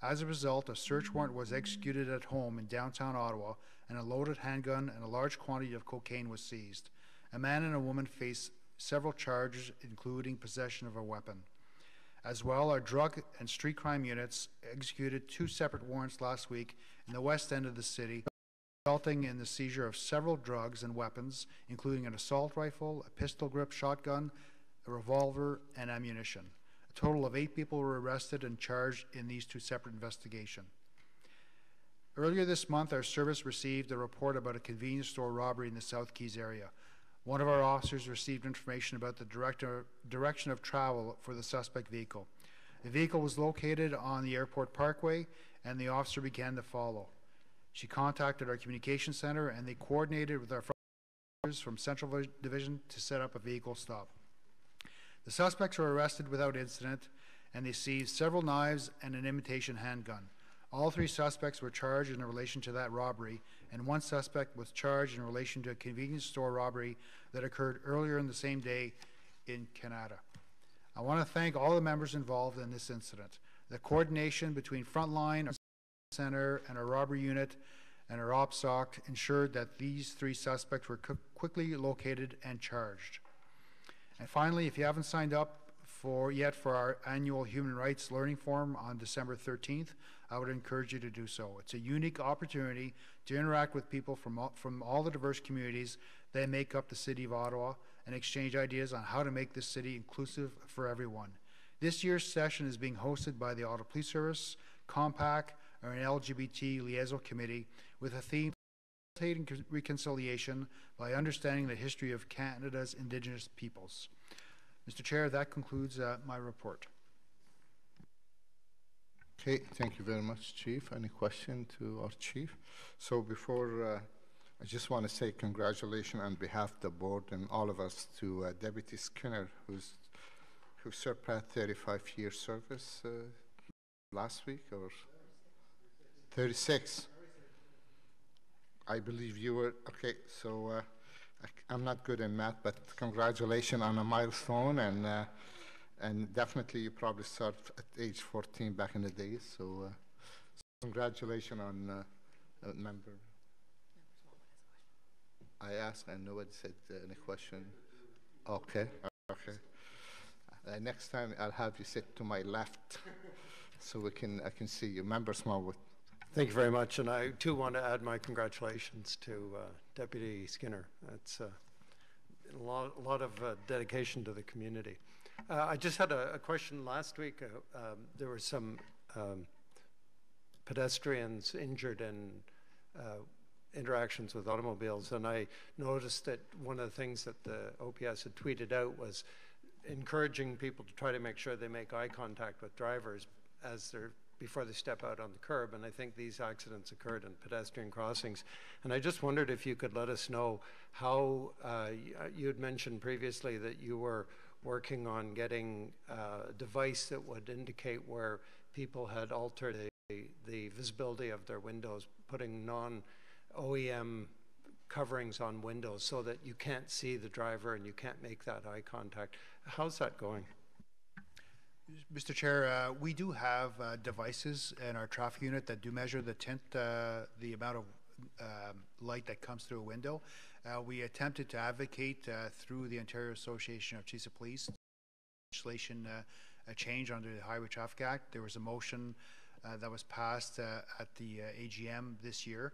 Speaker 5: As a result, a search warrant was executed at home in downtown Ottawa, and a loaded handgun and a large quantity of cocaine was seized. A man and a woman face several charges, including possession of a weapon. As well, our drug and street crime units executed 2 separate warrants last week in the west end of the city, resulting in the seizure of several drugs and weapons, including an assault rifle, a pistol grip shotgun, a revolver, and ammunition. A total of 8 people were arrested and charged in these 2 separate investigations. Earlier this month, our service received a report about a convenience store robbery in the South Keys area. One of our officers received information about the direction of travel for the suspect vehicle. The vehicle was located on the airport parkway, and the officer began to follow. She contacted our communication center, and they coordinated with our officers from Central Division to set up a vehicle stop. The suspects were arrested without incident, and they seized several knives and an imitation handgun. All 3 suspects were charged in relation to that robbery, and 1 suspect was charged in relation to a convenience store robbery that occurred earlier in the same day in Canada. I want to thank all the members involved in this incident. The coordination between Frontline, our Center, and our robbery unit and our OPSOC ensured that these 3 suspects were quickly located and charged. And finally, if you haven't signed up for our annual Human Rights Learning Forum on December 13th, I would encourage you to do so. It's a unique opportunity to interact with people from all the diverse communities that make up the City of Ottawa and exchange ideas on how to make this city inclusive for everyone. This year's session is being hosted by the Ottawa Police Service, COMPAC, or an LGBT liaison committee with a theme facilitating reconciliation by understanding the history of Canada's Indigenous peoples. Mr. Chair, that concludes my report.
Speaker 1: Okay, thank you very much, Chief. Any question to our Chief? So before, I just want to say congratulations on behalf of the board and all of us to Deputy Skinner, who surpassed 35-year service last week, or 36. I believe you were, okay, so I'm not good in math, but congratulations on a milestone, and definitely you probably started at age 14 back in the days, so congratulations on member. I asked and nobody said any question. Okay, okay. Next time I'll have you sit to my left so I can see you. Member Smallwood.
Speaker 10: Thank you very much, and I too want to add my congratulations to Deputy Skinner. It's a lot of dedication to the community. I just had a question last week. There were some pedestrians injured in interactions with automobiles, and I noticed that one of the things that the OPS had tweeted out was encouraging people to try to make sure they make eye contact with drivers before they step out on the curb, and I think these accidents occurred in pedestrian crossings. And I just wondered if you could let us know how, you had mentioned previously that you were working on getting a device that would indicate where people had altered the visibility of their windows, putting non-OEM coverings on windows so that you can't see the driver and you can't make that eye contact. How's that going?
Speaker 5: Mr. Chair, we do have devices in our traffic unit that do measure the tint, the amount of light that comes through a window. We attempted to advocate through the Ontario Association of Chiefs of Police legislation a change under the Highway Traffic Act. There was a motion that was passed at the AGM this year.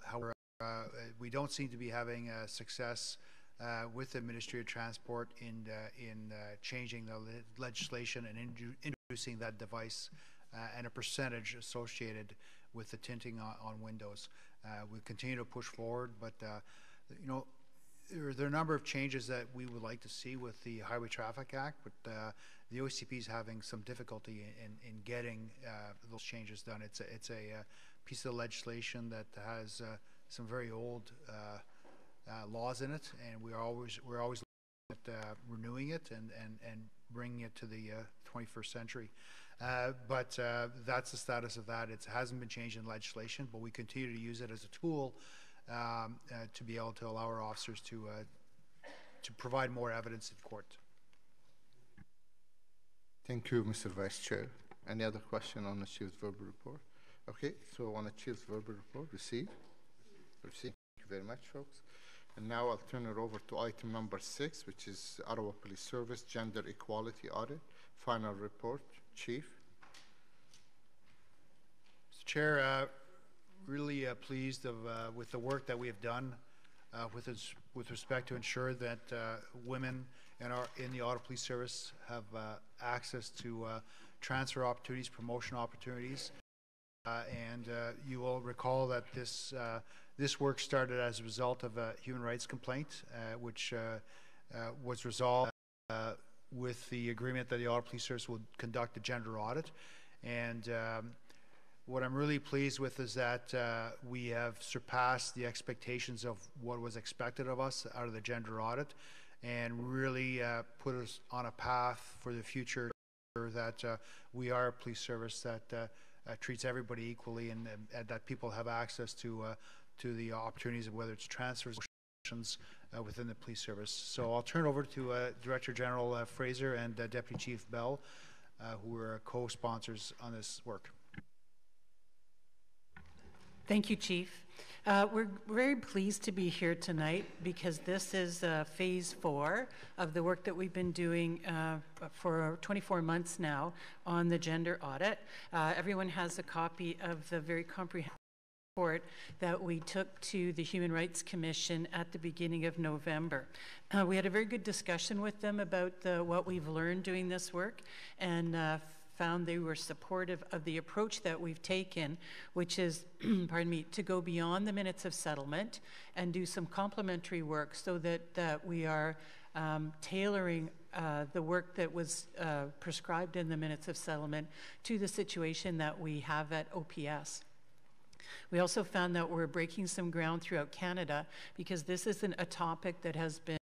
Speaker 5: However, we don't seem to be having success with the Ministry of Transport in changing the legislation and introducing that device and a percentage associated with the tinting on windows. We continue to push forward, but you know, there are a number of changes that we would like to see with the Highway Traffic Act, but the OCP is having some difficulty in getting those changes done. It's a piece of legislation that has some very old laws in it, and we're always looking at renewing it and bringing it to the 21st century. But that's the status of that. It hasn't been changed in legislation, but we continue to use it as a tool to be able to allow our officers to provide more evidence in court.
Speaker 1: Thank you, Mr. Vice Chair. Any other question on the Chief's verbal report? Okay, so on the Chief's verbal report, received. Thank you very much, folks. And now I'll turn it over to item number 6, which is Ottawa Police Service Gender Equality Audit. Final report, Chief.
Speaker 5: Mr. Chair, really pleased with the work that we have done with respect to ensure that women in the Ottawa Police Service have access to transfer opportunities, promotion opportunities. And you will recall that this work started as a result of a human rights complaint, which was resolved with the agreement that the Ottawa Police Service will conduct a gender audit. And what I'm really pleased with is that we have surpassed the expectations of what was expected of us out of the gender audit, and really put us on a path for the future that we are a police service that treats everybody equally, and that people have access to the opportunities of whether it's transfers within the police service. So I'll turn over to Director General Fraser and Deputy Chief Bell, who are co-sponsors on this work.
Speaker 8: Thank you, Chief. We're very pleased to be here tonight because this is phase 4 of the work that we've been doing for 24 months now on the gender audit. Everyone has a copy of the very comprehensive report that we took to the Human Rights Commission at the beginning of November. We had a very good discussion with them about what we've learned doing this work, and found they were supportive of the approach that we've taken, which is, pardon me, to go beyond the minutes of settlement and do some complementary work so that we are tailoring the work that was prescribed in the minutes of settlement to the situation that we have at OPS. We also found that we're breaking some ground throughout Canada because this isn't a topic that has been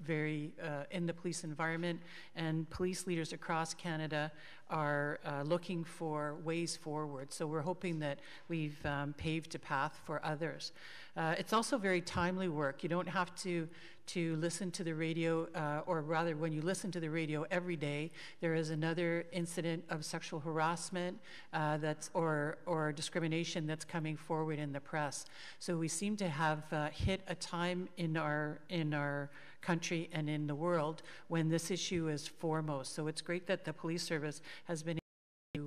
Speaker 8: very in the police environment, and police leaders across Canada are looking for ways forward. So we're hoping that we've paved a path for others. It's also very timely work. You don't have to listen to the radio, or rather when you listen to the radio every day, there is another incident of sexual harassment or discrimination that's coming forward in the press. So we seem to have hit a time in our country and in the world when this issue is foremost. So it's great that the police service has been able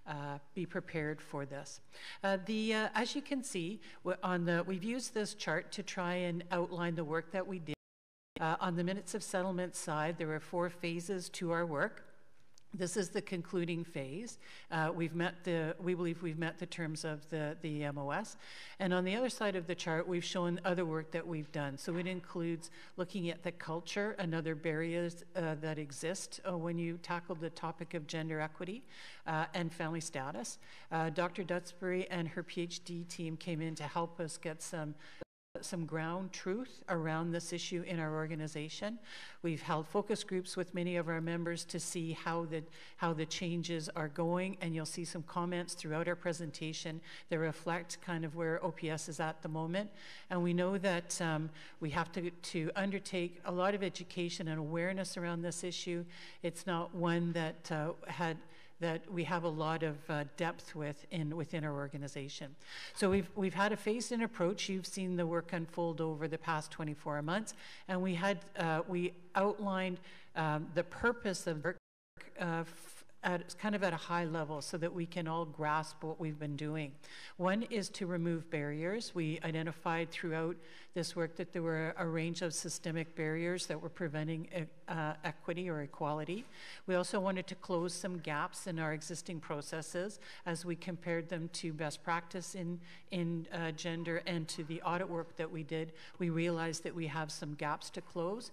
Speaker 8: to be prepared for this. As you can see, we've used this chart to try and outline the work that we did. On the minutes of settlement side, there were 4 phases to our work. This is the concluding phase. We believe we've met the terms of the MOS. And on the other side of the chart, we've shown other work that we've done. So it includes looking at the culture and other barriers that exist when you tackle the topic of gender equity and family status. Dr. Dutsbury and her PhD team came in to help us get some ground truth around this issue in our organization. We've held focus groups with many of our members to see how the changes are going, and you'll see some comments throughout our presentation that reflect kind of where OPS is at the moment. And we know that we have to undertake a lot of education and awareness around this issue. It's not one that we have a lot of depth within our organization. So we've had a phased-in approach. You've seen the work unfold over the past 24 months, and we outlined the purpose of work kind of at a high level so that we can all grasp what we've been doing. One is to remove barriers. We identified throughout this work that there were a range of systemic barriers that were preventing equity or equality. We also wanted to close some gaps in our existing processes as we compared them to best practice in gender and to the audit work that we did. We realized that we have some gaps to close.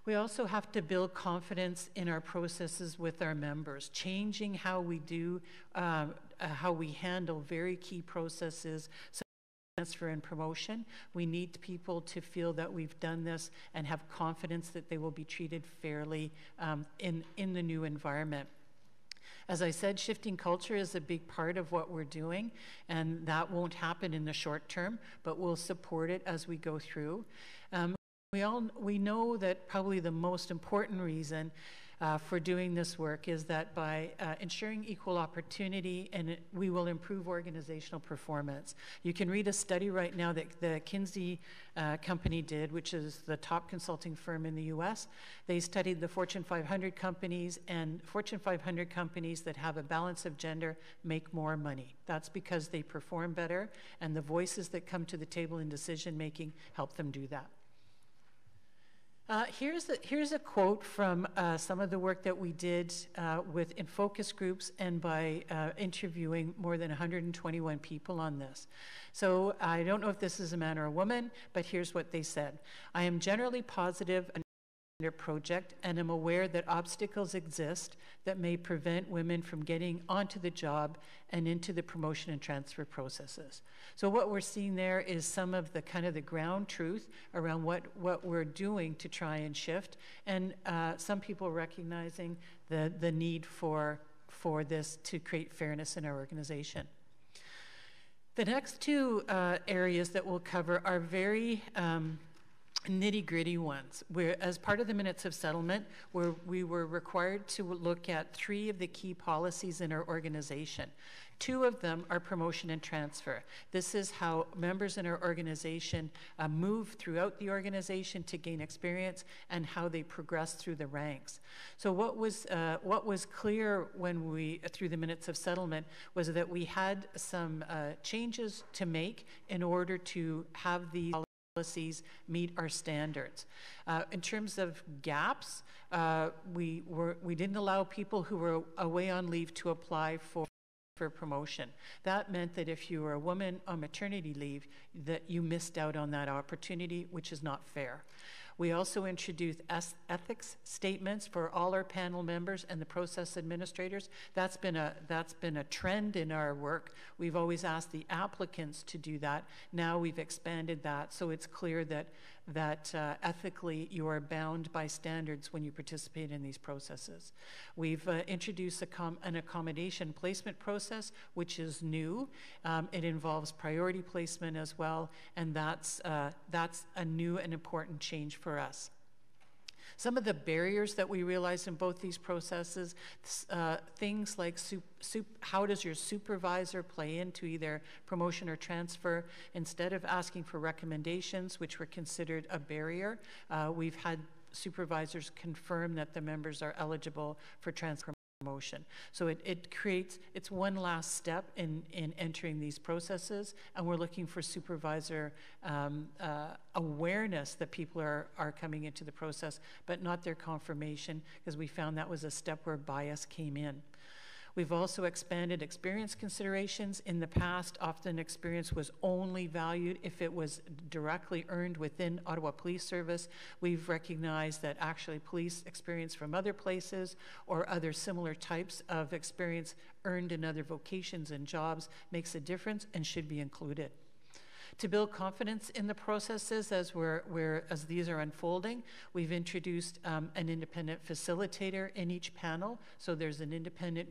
Speaker 8: We also have to build confidence in our processes with our members, changing how we do, how we handle very key processes, such as transfer and promotion. We need people to feel that we've done this and have confidence that they will be treated fairly in the new environment. As I said, shifting culture is a big part of what we're doing, and that won't happen in the short term, but we'll support it as we go through. We know that probably the most important reason for doing this work is that by ensuring equal opportunity, we will improve organizational performance. You can read a study right now that the Kinsey company did, which is the top consulting firm in the US. They studied the Fortune 500 companies, and Fortune 500 companies that have a balance of gender make more money. That's because they perform better, and the voices that come to the table in decision making help them do that. Here's a quote from some of the work that we did in focus groups and by interviewing more than 121 people on this. So I don't know if this is a man or a woman, but here's what they said. I am generally positive on the project and am aware that obstacles exist that may prevent women from getting onto the job and into the promotion and transfer processes. So what we're seeing there is some of the kind of the ground truth around what we're doing to try and shift, and some people recognizing the need for this to create fairness in our organization. The next 2 areas that we'll cover are very nitty-gritty ones. As part of the minutes of settlement, we were required to look at 3 of the key policies in our organization. 2 of them are promotion and transfer. This is how members in our organization move throughout the organization to gain experience and how they progress through the ranks. So what was clear when we, through the minutes of settlement, was that we had some changes to make in order to have these policies meet our standards. In terms of gaps, we didn't allow people who were away on leave to apply for promotion. That meant that if you were a woman on maternity leave, that you missed out on that opportunity, which is not fair. We also introduced ethics statements for all our panel members and the process administrators. That's been a trend in our work. We've always asked the applicants to do that. Now we've expanded that, so it's clear that ethically you are bound by standards when you participate in these processes. We've introduced an accommodation placement process, which is new. It involves priority placement as well, and that's a new and important change for us. Some of the barriers that we realized in both these processes, things like how does your supervisor play into either promotion or transfer? Instead of asking for recommendations, which were considered a barrier, we've had supervisors confirm that the members are eligible for transfer promotion. So it's one last step in entering these processes, and we're looking for supervisor awareness that people are coming into the process, but not their confirmation, because we found that was a step where bias came in. We've also expanded experience considerations. In the past, often experience was only valued if it was directly earned within Ottawa Police Service. We've recognized that actually police experience from other places or other similar types of experience earned in other vocations and jobs makes a difference and should be included. To build confidence in the processes as these are unfolding, we've introduced an independent facilitator in each panel. So there's an independent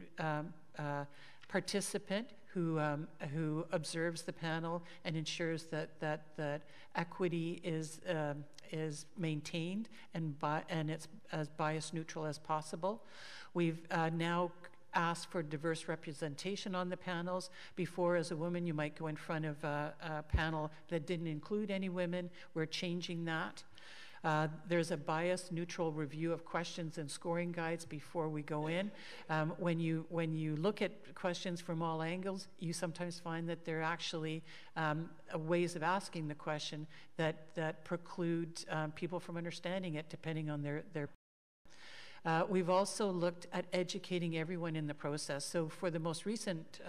Speaker 8: participant who observes the panel and ensures that equity is maintained and it's as bias neutral as possible. We've now ask for diverse representation on the panels. Before, as a woman, you might go in front of a panel that didn't include any women. We're changing that. There's a bias-neutral review of questions and scoring guides before we go in. When you look at questions from all angles, you sometimes find that there are actually ways of asking the question that preclude people from understanding it, depending on their we've also looked at educating everyone in the process. So for the most recent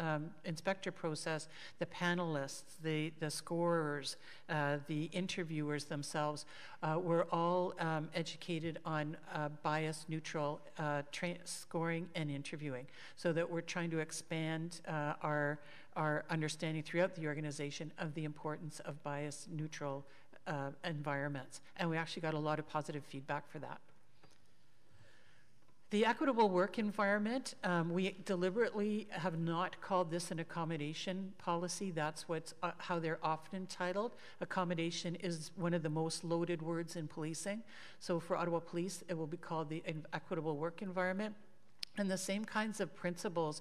Speaker 8: inspector process, the panelists, the scorers, the interviewers themselves were all educated on bias-neutral scoring and interviewing, so that we're trying to expand our understanding throughout the organization of the importance of bias-neutral environments. And we actually got a lot of positive feedback for that. The equitable work environment, we deliberately have not called this an accommodation policy. That's how they're often titled. Accommodation is one of the most loaded words in policing. So for Ottawa Police, it will be called the equitable work environment. And the same kinds of principles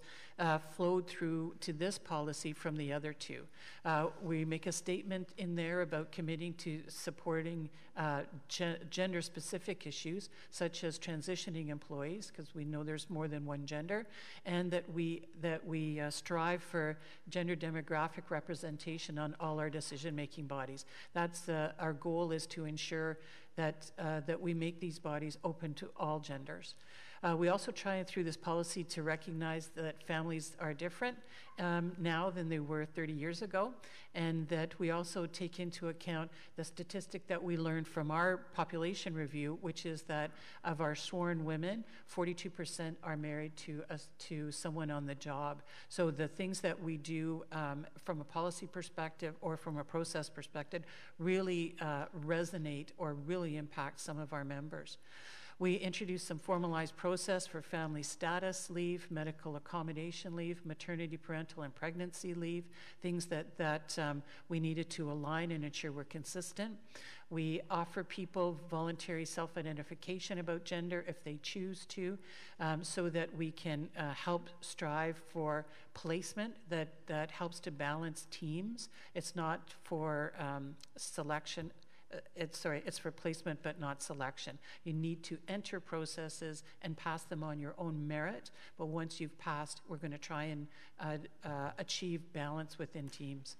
Speaker 8: flowed through to this policy from the other two. We make a statement in there about committing to supporting gender-specific issues, such as transitioning employees, because we know there's more than one gender, and that we strive for gender demographic representation on all our decision-making bodies. That's our goal, is to ensure that we make these bodies open to all genders. We also try through this policy to recognize that families are different now than they were 30 years ago, and that we also take into account the statistic that we learned from our population review, which is that of our sworn women, 42% are married to someone on the job. So the things that we do from a policy perspective or from a process perspective really resonate or really impact some of our members. We introduced some formalized process for family status leave, medical accommodation leave, maternity, parental, and pregnancy leave, things that we needed to align and ensure we're consistent. We offer people voluntary self-identification about gender if they choose to, so that we can help strive for placement that helps to balance teams. It's not for selection. It's for placement but not selection. You need to enter processes and pass them on your own merit, but once you've passed, we're going to try and achieve balance within teams.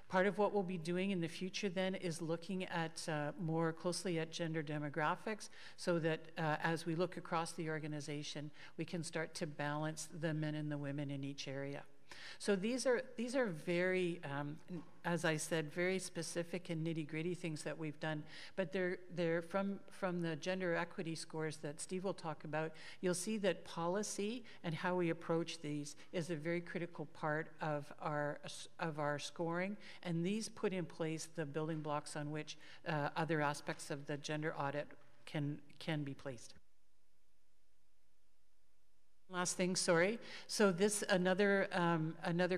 Speaker 8: Part of what we'll be doing in the future then is looking at more closely at gender demographics, so that as we look across the organization, we can start to balance the men and the women in each area. So these are very, as I said, very specific and nitty-gritty things that we've done. But they're from the gender equity scores that Steve will talk about. You'll see that policy and how we approach these is a very critical part of our scoring. And these put in place the building blocks on which other aspects of the gender audit can be placed. Last thing, sorry. So this, another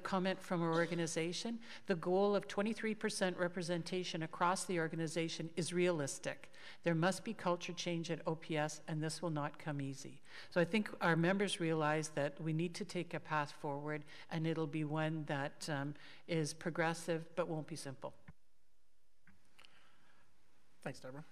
Speaker 8: comment from our organization. The goal of 23% representation across the organization is realistic. There must be culture change at OPS, and this will not come easy. So I think our members realize that we need to take a path forward, and it'll be one that is progressive, but won't be simple.
Speaker 11: Thanks, Deborah.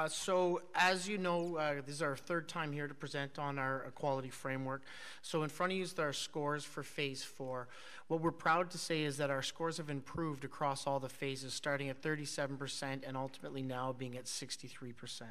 Speaker 11: So as you know, this is our third time here to present on our equality framework. So in front of you is our scores for phase 4. What we're proud to say is that our scores have improved across all the phases, starting at 37% and ultimately now being at 63%.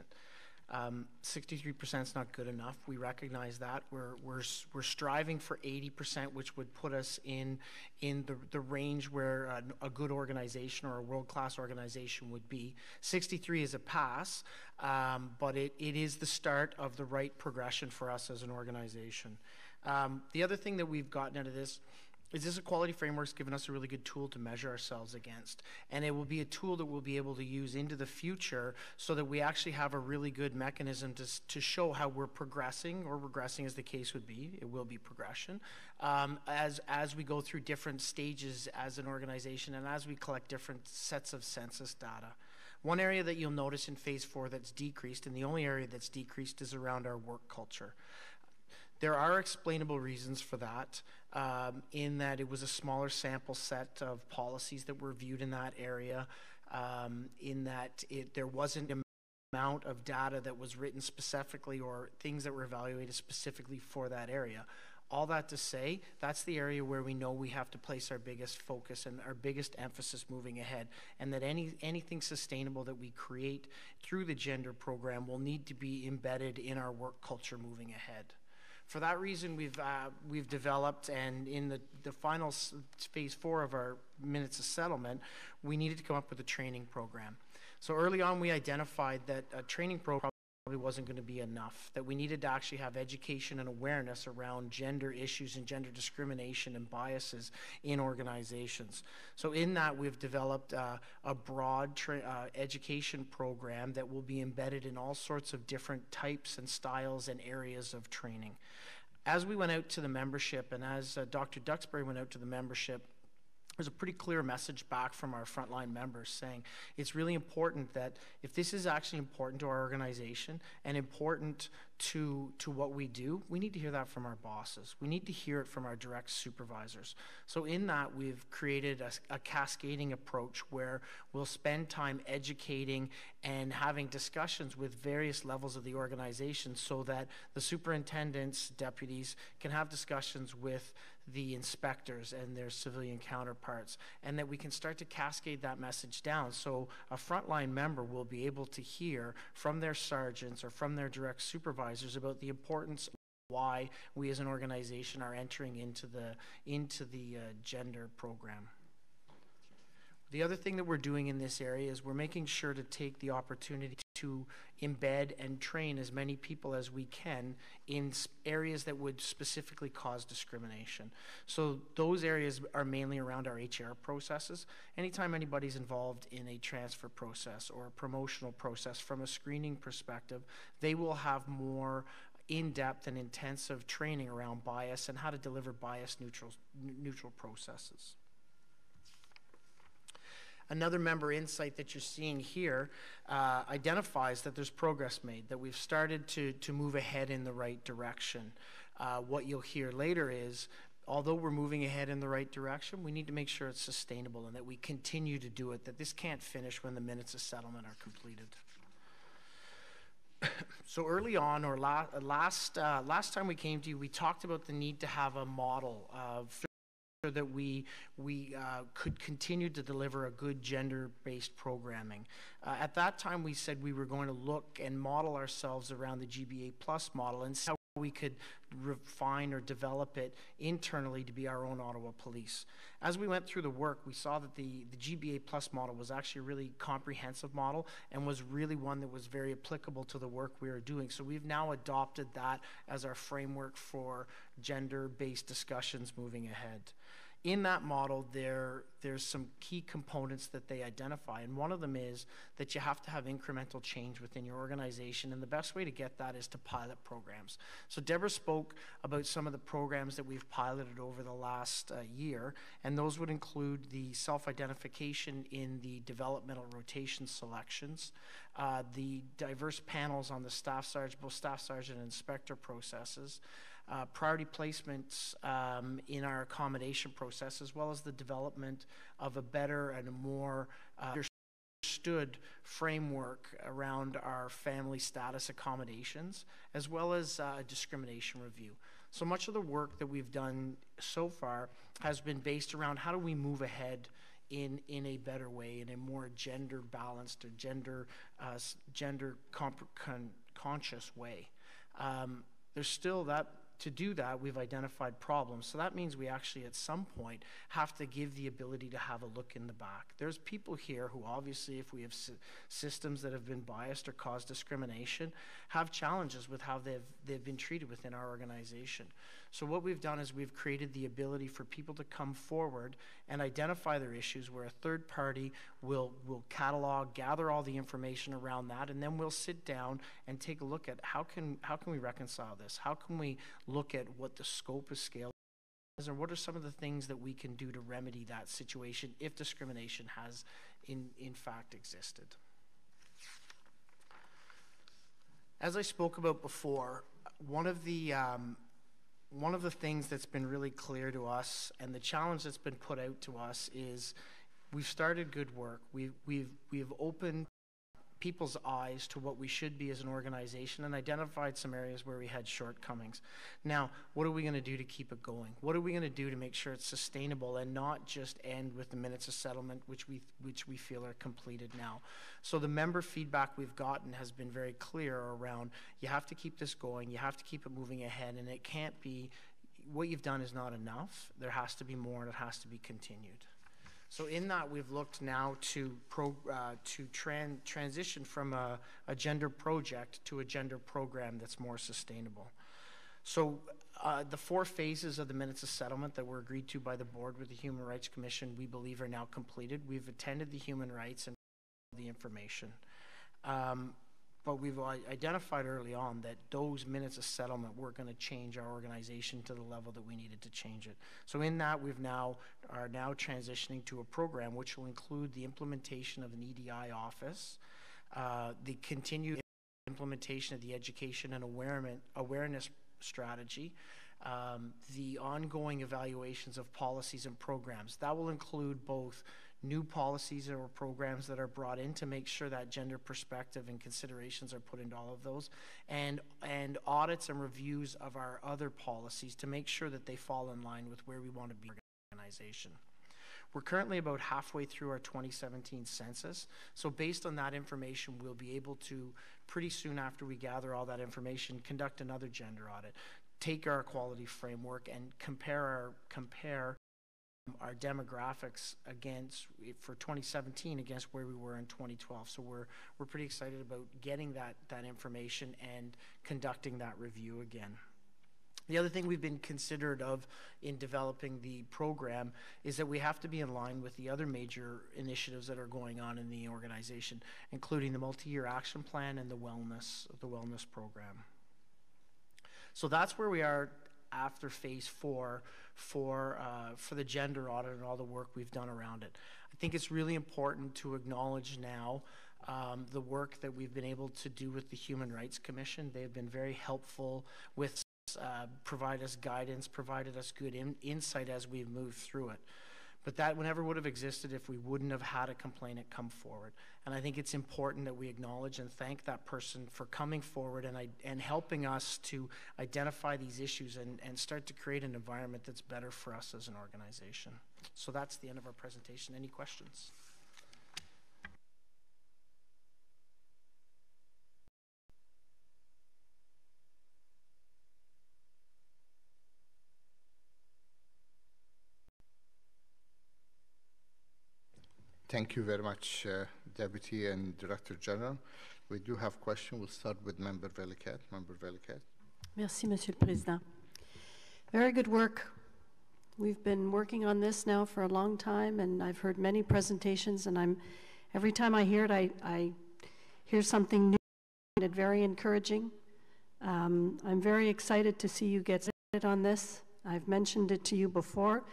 Speaker 11: 63% is not good enough. We recognize that. We're striving for 80%, which would put us in the range where a good organization or a world-class organization would be. 63 is a pass, but it is the start of the right progression for us as an organization. The other thing that we've gotten out of this is this equality framework's given us a really good tool to measure ourselves against. And it will be a tool that we'll be able to use into the future so that we actually have a really good mechanism to show how we're progressing or regressing, as the case would be. It will be progression. As we go through different stages as an organization and as we collect different sets of census data. One area that you'll notice in phase 4 that's decreased, and the only area that's decreased, is around our work culture. There are explainable reasons for that, in that it was a smaller sample set of policies that were viewed in that area, in that there wasn't an amount of data that was written specifically or things that were evaluated specifically for that area. All that to say, that's the area where we know we have to place our biggest focus and our biggest emphasis moving ahead, and that anything sustainable that we create through the gender program will need to be embedded in our work culture moving ahead. For that reason, we've developed, and in the final phase 4 of our minutes of settlement, we needed to come up with a training program. So early on, we identified that a training program probably wasn't going to be enough, that we needed to actually have education and awareness around gender issues and gender discrimination and biases in organizations. So in that, we've developed a broad education program that will be embedded in all sorts of different types and styles and areas of training. As we went out to the membership, and as Dr. Duxbury went out to the membership, there's a pretty clear message back from our frontline members saying it's really important that if this is actually important to our organization and important to what we do, we need to hear that from our bosses. We need to hear it from our direct supervisors. So in that, we've created a cascading approach where we'll spend time educating and having discussions with various levels of the organization so that the superintendents, deputies can have discussions with the inspectors and their civilian counterparts, and that we can start to cascade that message down. So a frontline member will be able to hear from their sergeants or from their direct supervisors about the importance of why we as an organization are entering into the gender program. The other thing that we're doing in this area is we're making sure to take the opportunity to embed and train as many people as we can in areas that would specifically cause discrimination. So those areas are mainly around our HR processes. Anytime anybody's involved in a transfer process or a promotional process from a screening perspective, they will have more in-depth and intensive training around bias and how to deliver bias neutral processes. Another member insight that you're seeing here identifies that there's progress made, that we've started to move ahead in the right direction. What you'll hear later is, although we're moving ahead in the right direction, we need to make sure it's sustainable and that we continue to do it, that this can't finish when the minutes of settlement are completed. So early on, or last time we came to you, we talked about the need to have a model of so that we could continue to deliver a good gender-based programming. At that time, we said we were going to look and model ourselves around the GBA Plus model and see how we could refine or develop it internally to be our own Ottawa Police. As we went through the work, we saw that the GBA Plus model was actually a really comprehensive model and was really one that was very applicable to the work we were doing. So we've now adopted that as our framework for gender-based discussions moving ahead. In that model, there's some key components that they identify, and one of them is that you have to have incremental change within your organization, and the best way to get that is to pilot programs. So Deborah spoke about some of the programs that we've piloted over the last year, and those would include the self-identification in the developmental rotation selections, the diverse panels on the staff sergeant, both staff sergeant and inspector processes, priority placements in our accommodation process, as well as the development of a better and a more understood framework around our family status accommodations, as well as a discrimination review. So much of the work that we've done so far has been based around how do we move ahead in a better way, in a more gender balanced or gender conscious way. There's still that. To do that, we've identified problems. So that means we actually, at some point, have to give the ability to have a look in the back. There's people here who obviously, if we have systems that have been biased or cause discrimination, have challenges with how they've been treated within our organization. So what we've done is we've created the ability for people to come forward and identify their issues, where a third party will catalog, gather all the information around that, and then we'll sit down and take a look at how can we reconcile this? How can we look at what the scope of scale is, or what are some of the things that we can do to remedy that situation if discrimination has in fact existed. As I spoke about before, one of the things that's been really clear to us, and the challenge that's been put out to us, is we've started good work. We've opened people's eyes to what we should be as an organization and identified some areas where we had shortcomings. Now, what are we going to do to keep it going? What are we going to do to make sure it's sustainable and not just end with the minutes of settlement, which we feel are completed now? So the member feedback we've gotten has been very clear around, you have to keep this going, you have to keep it moving ahead, and it can't be, what you've done is not enough. There has to be more, and it has to be continued. So in that, we've looked now to transition from a gender project to a gender program that's more sustainable. So the 4 phases of the minutes of settlement that were agreed to by the board with the Human Rights Commission, we believe are now completed. We've attended the human rights and the information. But we've identified early on that those minutes of settlement were going to change our organization to the level that we needed to change it. So in that, we've are now transitioning to a program which will include the implementation of an EDI office, the continued implementation of the education and awareness strategy, the ongoing evaluations of policies and programs. That will include both new policies or programs that are brought in to make sure that gender perspective and considerations are put into all of those, and audits and reviews of our other policies to make sure that they fall in line with where we want to be as an organization. We're currently about halfway through our 2017 census, so based on that information, we'll be able to, pretty soon after we gather all that information, conduct another gender audit, take our equality framework and compare our demographics for 2017 against where we were in 2012. So we're pretty excited about getting that information and conducting that review again. The other thing we've been considerate of in developing the program is that we have to be in line with the other major initiatives that are going on in the organization, including the multi-year action plan and the wellness program. So that's where we are after phase 4 for the gender audit and all the work we've done around it. I think it's really important to acknowledge now the work that we've been able to do with the Human Rights Commission. They've been very helpful with provide us guidance, provided us good insight as we've moved through it. But that never would have existed if we wouldn't have had a complainant come forward. And I think it's important that we acknowledge and thank that person for coming forward and helping us to identify these issues and start to create an environment that's better for us as an organization. So that's the end of our presentation. Any questions?
Speaker 1: Thank you very much, Deputy and Director General. We do have questions. We'll start with Member Velikat. Member Velikat.
Speaker 2: Merci, Monsieur le Président. Very good work. We've been working on this now for a long time, and I've heard many presentations, and every time I hear it, I hear something new and very encouraging. I'm very excited to see you get started on this. I've mentioned it to you before.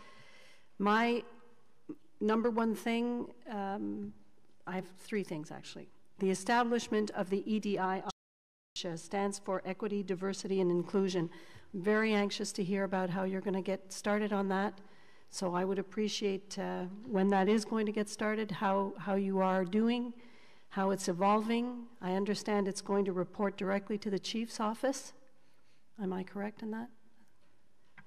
Speaker 2: My number one thing, I have 3 things actually. The establishment of the EDI, which stands for Equity, Diversity, and Inclusion. I'm very anxious to hear about how you're going to get started on that. So I would appreciate when that is going to get started, how you are doing, how it's evolving. I understand it's going to report directly to the Chief's office. Am I correct in that?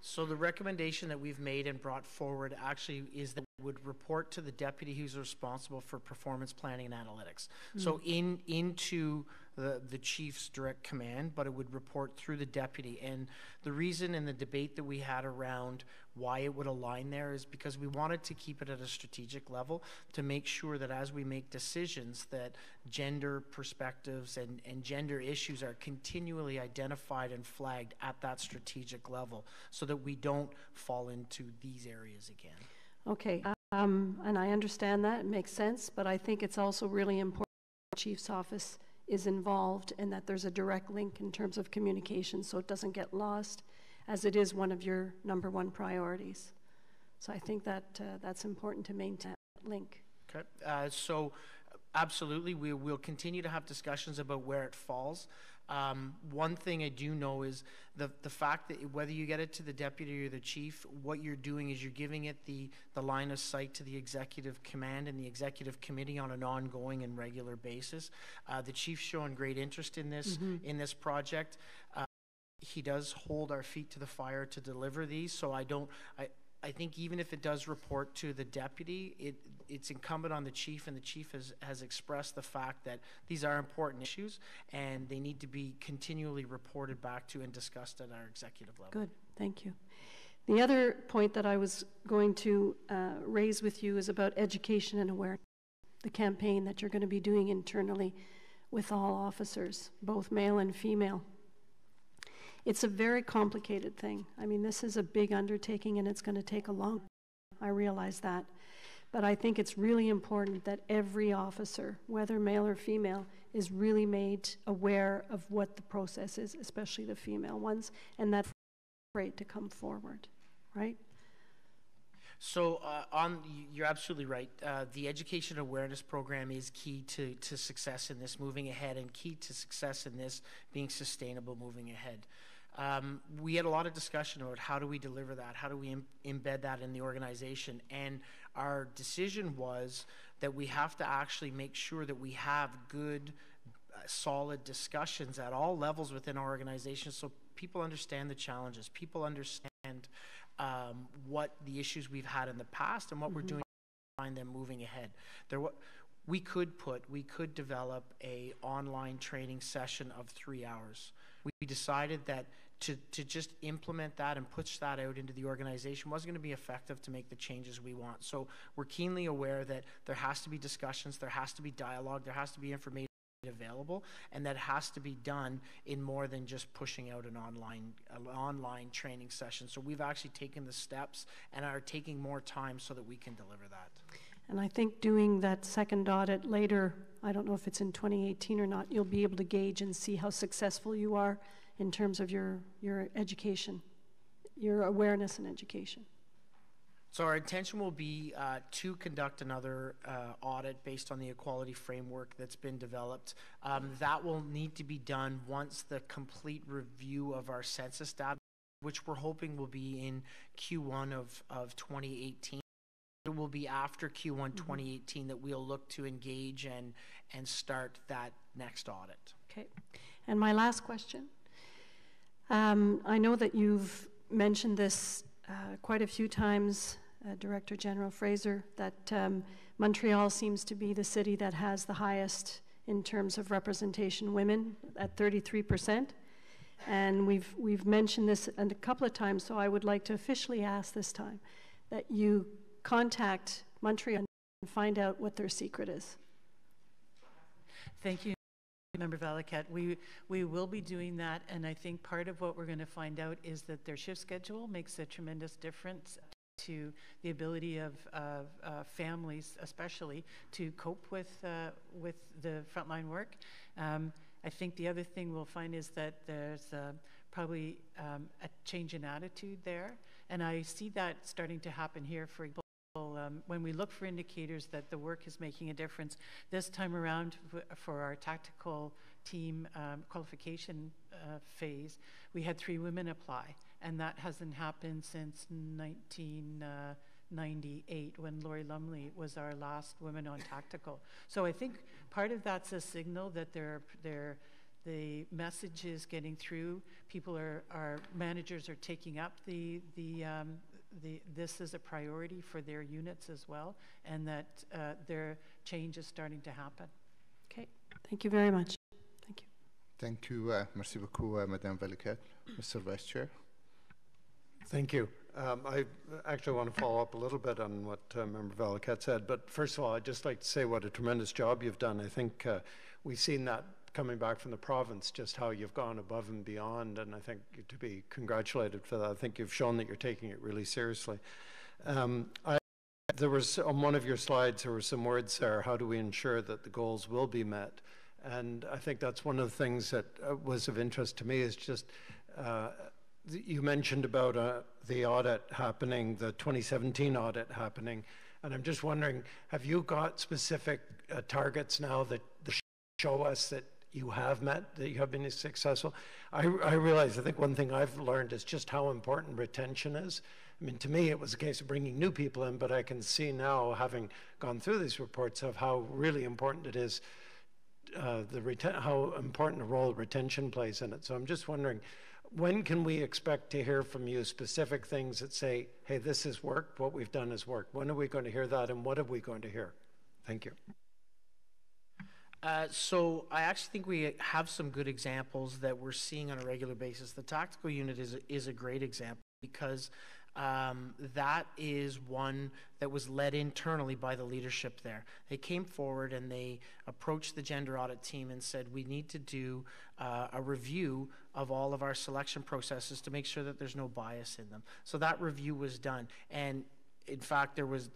Speaker 11: So the recommendation that we've made and brought forward actually is that it would report to the deputy who's responsible for performance planning and analytics. So into the chief's direct command, but it would report through the deputy. And the reason in the debate that we had around why it would align there is because we wanted to keep it at a strategic level to make sure that as we make decisions that gender perspectives and gender issues are continually identified and flagged at that strategic level so that we don't fall into these areas again.
Speaker 2: Okay, and I understand that, it makes sense, but I think it's also really important that the Chief's office is involved and that there's a direct link in terms of communication so it doesn't get lost, as it is one of your number 1 priorities. So I think that that's important to maintain that link.
Speaker 11: Okay, so absolutely, we will continue to have discussions about where it falls. One thing I do know is the fact that whether you get it to the deputy or the chief, what you're doing is you're giving it the line of sight to the executive command and the executive committee on an ongoing and regular basis. The chief's showing great interest in this project. He does hold our feet to the fire to deliver these, so I think even if it does report to the deputy, it's incumbent on the chief, and the chief has expressed the fact that these are important issues and they need to be continually reported back to and discussed at our executive level.
Speaker 2: Good, thank you. The other point that I was going to raise with you is about education and awareness, the campaign that you're going to be doing internally with all officers, both male and female. It's a very complicated thing. I mean, this is a big undertaking and it's going to take a long time. I realize that. But I think it's really important that every officer, whether male or female, is really made aware of what the process is, especially the female ones, and that afraid to come forward, right?
Speaker 11: So you're absolutely right. The education awareness program is key to success in this moving ahead and key to success in this being sustainable moving ahead. We had a lot of discussion about how do we deliver that, how do we embed that in the organization, and our decision was that we have to actually make sure that we have good, solid discussions at all levels within our organization so people understand the challenges, people understand what the issues we've had in the past and what we're doing to find them moving ahead. We could develop a online training session of 3 hours. We decided that to just implement that and push that out into the organization wasn't going to be effective to make the changes we want. So we're keenly aware that there has to be discussions, there has to be dialogue, there has to be information available, and that has to be done in more than just pushing out an online training session. So we've actually taken the steps and are taking more time so that we can deliver that.
Speaker 2: And I think doing that second audit later, I don't know if it's in 2018 or not, you'll be able to gauge and see how successful you are in terms of your education, your awareness and education.
Speaker 11: So our intention will be to conduct another audit based on the equality framework that's been developed. That will need to be done once the complete review of our census data, which we're hoping will be in Q1 of 2018. It will be after Q1 2018 that we'll look to engage and start that next audit.
Speaker 2: Okay. And my last question. I know that you've mentioned this quite a few times, Director General Fraser, that Montreal seems to be the city that has the highest in terms of representation women at 33%. And we've mentioned this a couple of times, so I would like to officially ask this time that you contact Montreal and find out what their secret is.
Speaker 8: Thank you, Member Valiquette. We will be doing that, and I think part of what we're going to find out is that their shift schedule makes a tremendous difference to the ability of families, especially, to cope with the frontline work. I think the other thing we'll find is that there's probably a change in attitude there, and I see that starting to happen here. For example, when we look for indicators that the work is making a difference, this time around for our tactical team qualification phase, we had 3 women apply, and that hasn't happened since 1998 when Lori Lumley was our last woman on tactical. So I think part of that's a signal that the message is getting through. Our managers are taking up this is a priority for their units as well, and that their change is starting to happen.
Speaker 2: Okay, thank you very much. Thank you.
Speaker 1: Thank you. Merci beaucoup, Madame Valiquette. Mr. Vice Chair.
Speaker 10: Thank you. I actually want to follow up a little bit on what Member Valiquette said, but first of all, I'd just like to say what a tremendous job you've done. I think we've seen that coming back from the province, just how you've gone above and beyond, and I think you're to be congratulated for that. I think you've shown that you're taking it really seriously. There was, on one of your slides, there were some words there, how do we ensure that the goals will be met? And I think that's one of the things that was of interest to me is just, you mentioned about the audit happening, the 2017 audit happening, and I'm just wondering, have you got specific targets now that show us that you have met, that you have been successful? I realize, I think one thing I've learned is just how important retention is. I mean, to me, it was a case of bringing new people in, but I can see now, having gone through these reports, of how really important it is, how important a role retention plays in it. So I'm just wondering, when can we expect to hear from you specific things that say, hey, this has worked, what we've done has worked? When are we going to hear that, and what are we going to hear? Thank you.
Speaker 11: So I actually think we have some good examples that we're seeing on a regular basis. The tactical unit is a great example because that is one that was led internally by the leadership there. They came forward and they approached the gender audit team and said, we need to do a review of all of our selection processes to make sure that there's no bias in them. So that review was done, and in fact, there was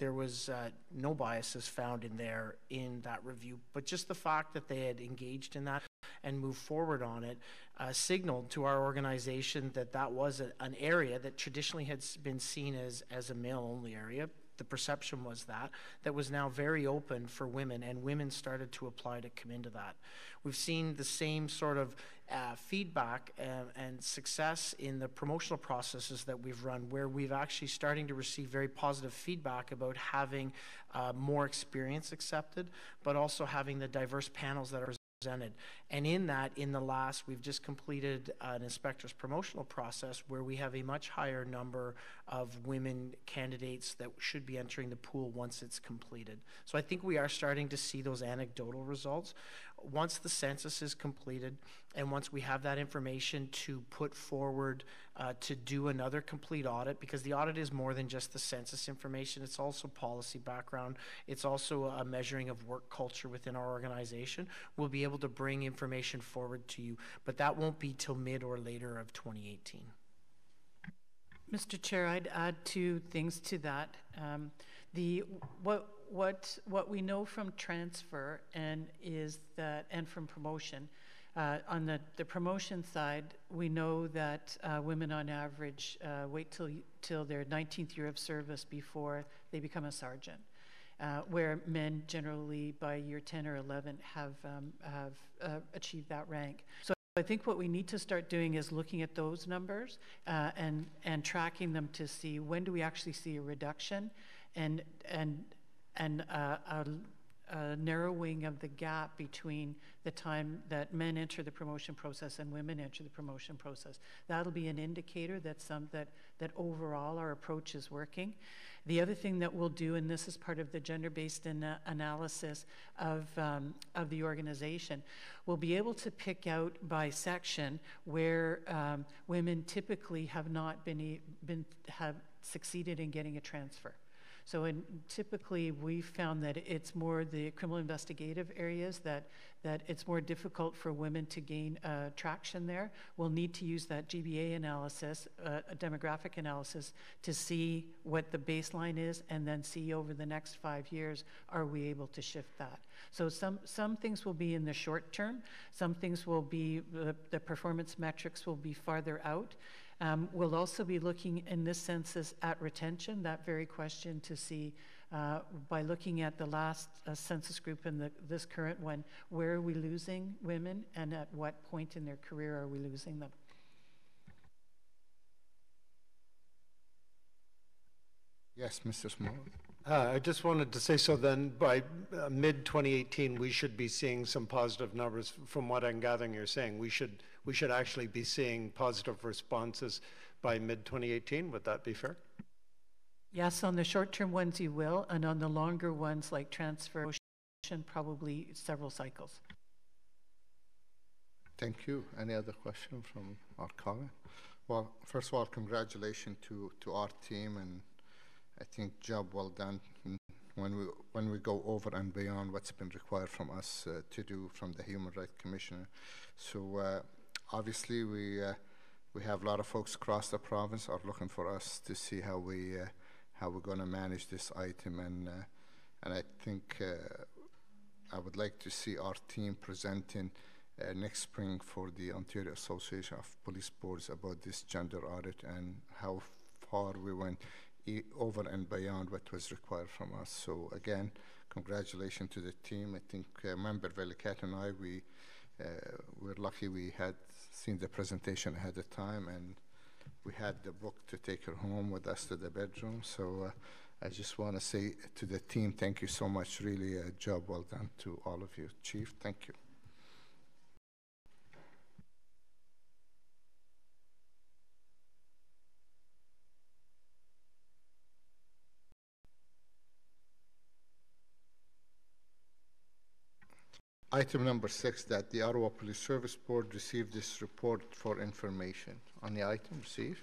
Speaker 11: no biases found in that review, but just the fact that they had engaged in that and moved forward on it signaled to our organization that that was an area that traditionally had been seen as a male-only area. The perception was that was now very open for women, and women started to apply to come into that. We've seen the same sort of feedback and success in the promotional processes that we've run, where we've actually starting to receive very positive feedback about having more experience accepted, but also having the diverse panels that are presented. And in that, we've just completed an inspector's promotional process where we have a much higher number of women candidates that should be entering the pool once it's completed. So I think we are starting to see those anecdotal results. Once the census is completed, and once we have that information to put forward to do another complete audit, because the audit is more than just the census information, it's also policy background, it's also a measuring of work culture within our organization, we'll be able to bring information forward to you, but that won't be till mid or later of 2018.
Speaker 8: Mr. Chair, I'd add two things to that. What we know from transfer and from promotion, on the promotion side, we know that women on average wait till their 19th year of service before they become a sergeant, where men generally by year 10 or 11 have achieved that rank. So I think what we need to start doing is looking at those numbers and tracking them to see when do we actually see a reduction and a narrowing of the gap between the time that men enter the promotion process and women enter the promotion process. That'll be an indicator that overall our approach is working. The other thing that we'll do, and this is part of the gender-based analysis of the organization, we'll be able to pick out by section where women typically have not have succeeded in getting a transfer. So typically we've found that it's more the criminal investigative areas that it's more difficult for women to gain traction there. We'll need to use that GBA analysis, a demographic analysis, to see what the baseline is and then see over the next 5 years, are we able to shift that? So some things will be in the short term, some things will be, the performance metrics will be farther out. We'll also be looking in this census at retention, that very question, to see by looking at the last census group and this current one, where are we losing women and at what point in their career are we losing them?
Speaker 1: Yes, Mr. Small.
Speaker 10: I just wanted to say, so then by mid-2018, we should be seeing some positive numbers. From what I'm gathering you're saying, we should actually be seeing positive responses by mid-2018. Would that be fair?
Speaker 8: Yes, on the short-term ones you will, and on the longer ones like transfer, probably several cycles.
Speaker 1: Thank you. Any other question from our colleague? Well, first of all, congratulations to our team, and I think job well done when we go over and beyond what's been required from us to do from the Human Rights Commissioner. So obviously we have a lot of folks across the province are looking for us to see how we're going to manage this item, and I think I would like to see our team presenting next spring for the Ontario Association of Police Boards about this gender audit and how far we went over and beyond what was required from us. So again, congratulations to the team. I think Member Velikat and I, we're lucky we had seen the presentation ahead of time, and we had the book to take her home with us to the bedroom. So I just want to say to the team, thank you so much. Really a job well done to all of you. Chief, thank you. Item number 6, that the Ottawa Police Service Board received this report for information. On the item received,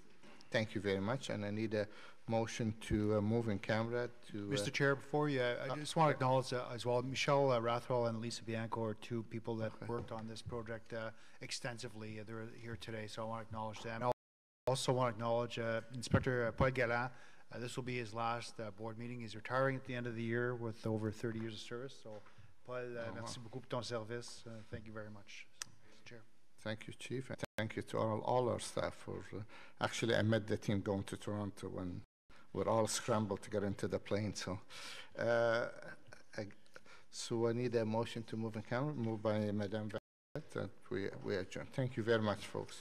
Speaker 1: thank you very much, and I need a motion to move in camera to...
Speaker 5: Mr. Chair, before you, I just want to acknowledge as well, Michelle Rathwell and Lisa Bianco are two people that worked on this project extensively. They're here today, so I want to acknowledge them. I also want to acknowledge Inspector Paul Galland. This will be his last board meeting. He's retiring at the end of the year with over 30 years of service. So, Paul, merci beaucoup pour ton service. Thank you very much, Mr. Chair.
Speaker 1: Thank you, Chief, and thank you to all our staff for... actually, I met the team going to Toronto when we're all scrambled to get into the plane. So, so I need a motion to move in camera. Moved by Madame Vallette, that we adjourn. Thank you very much, folks.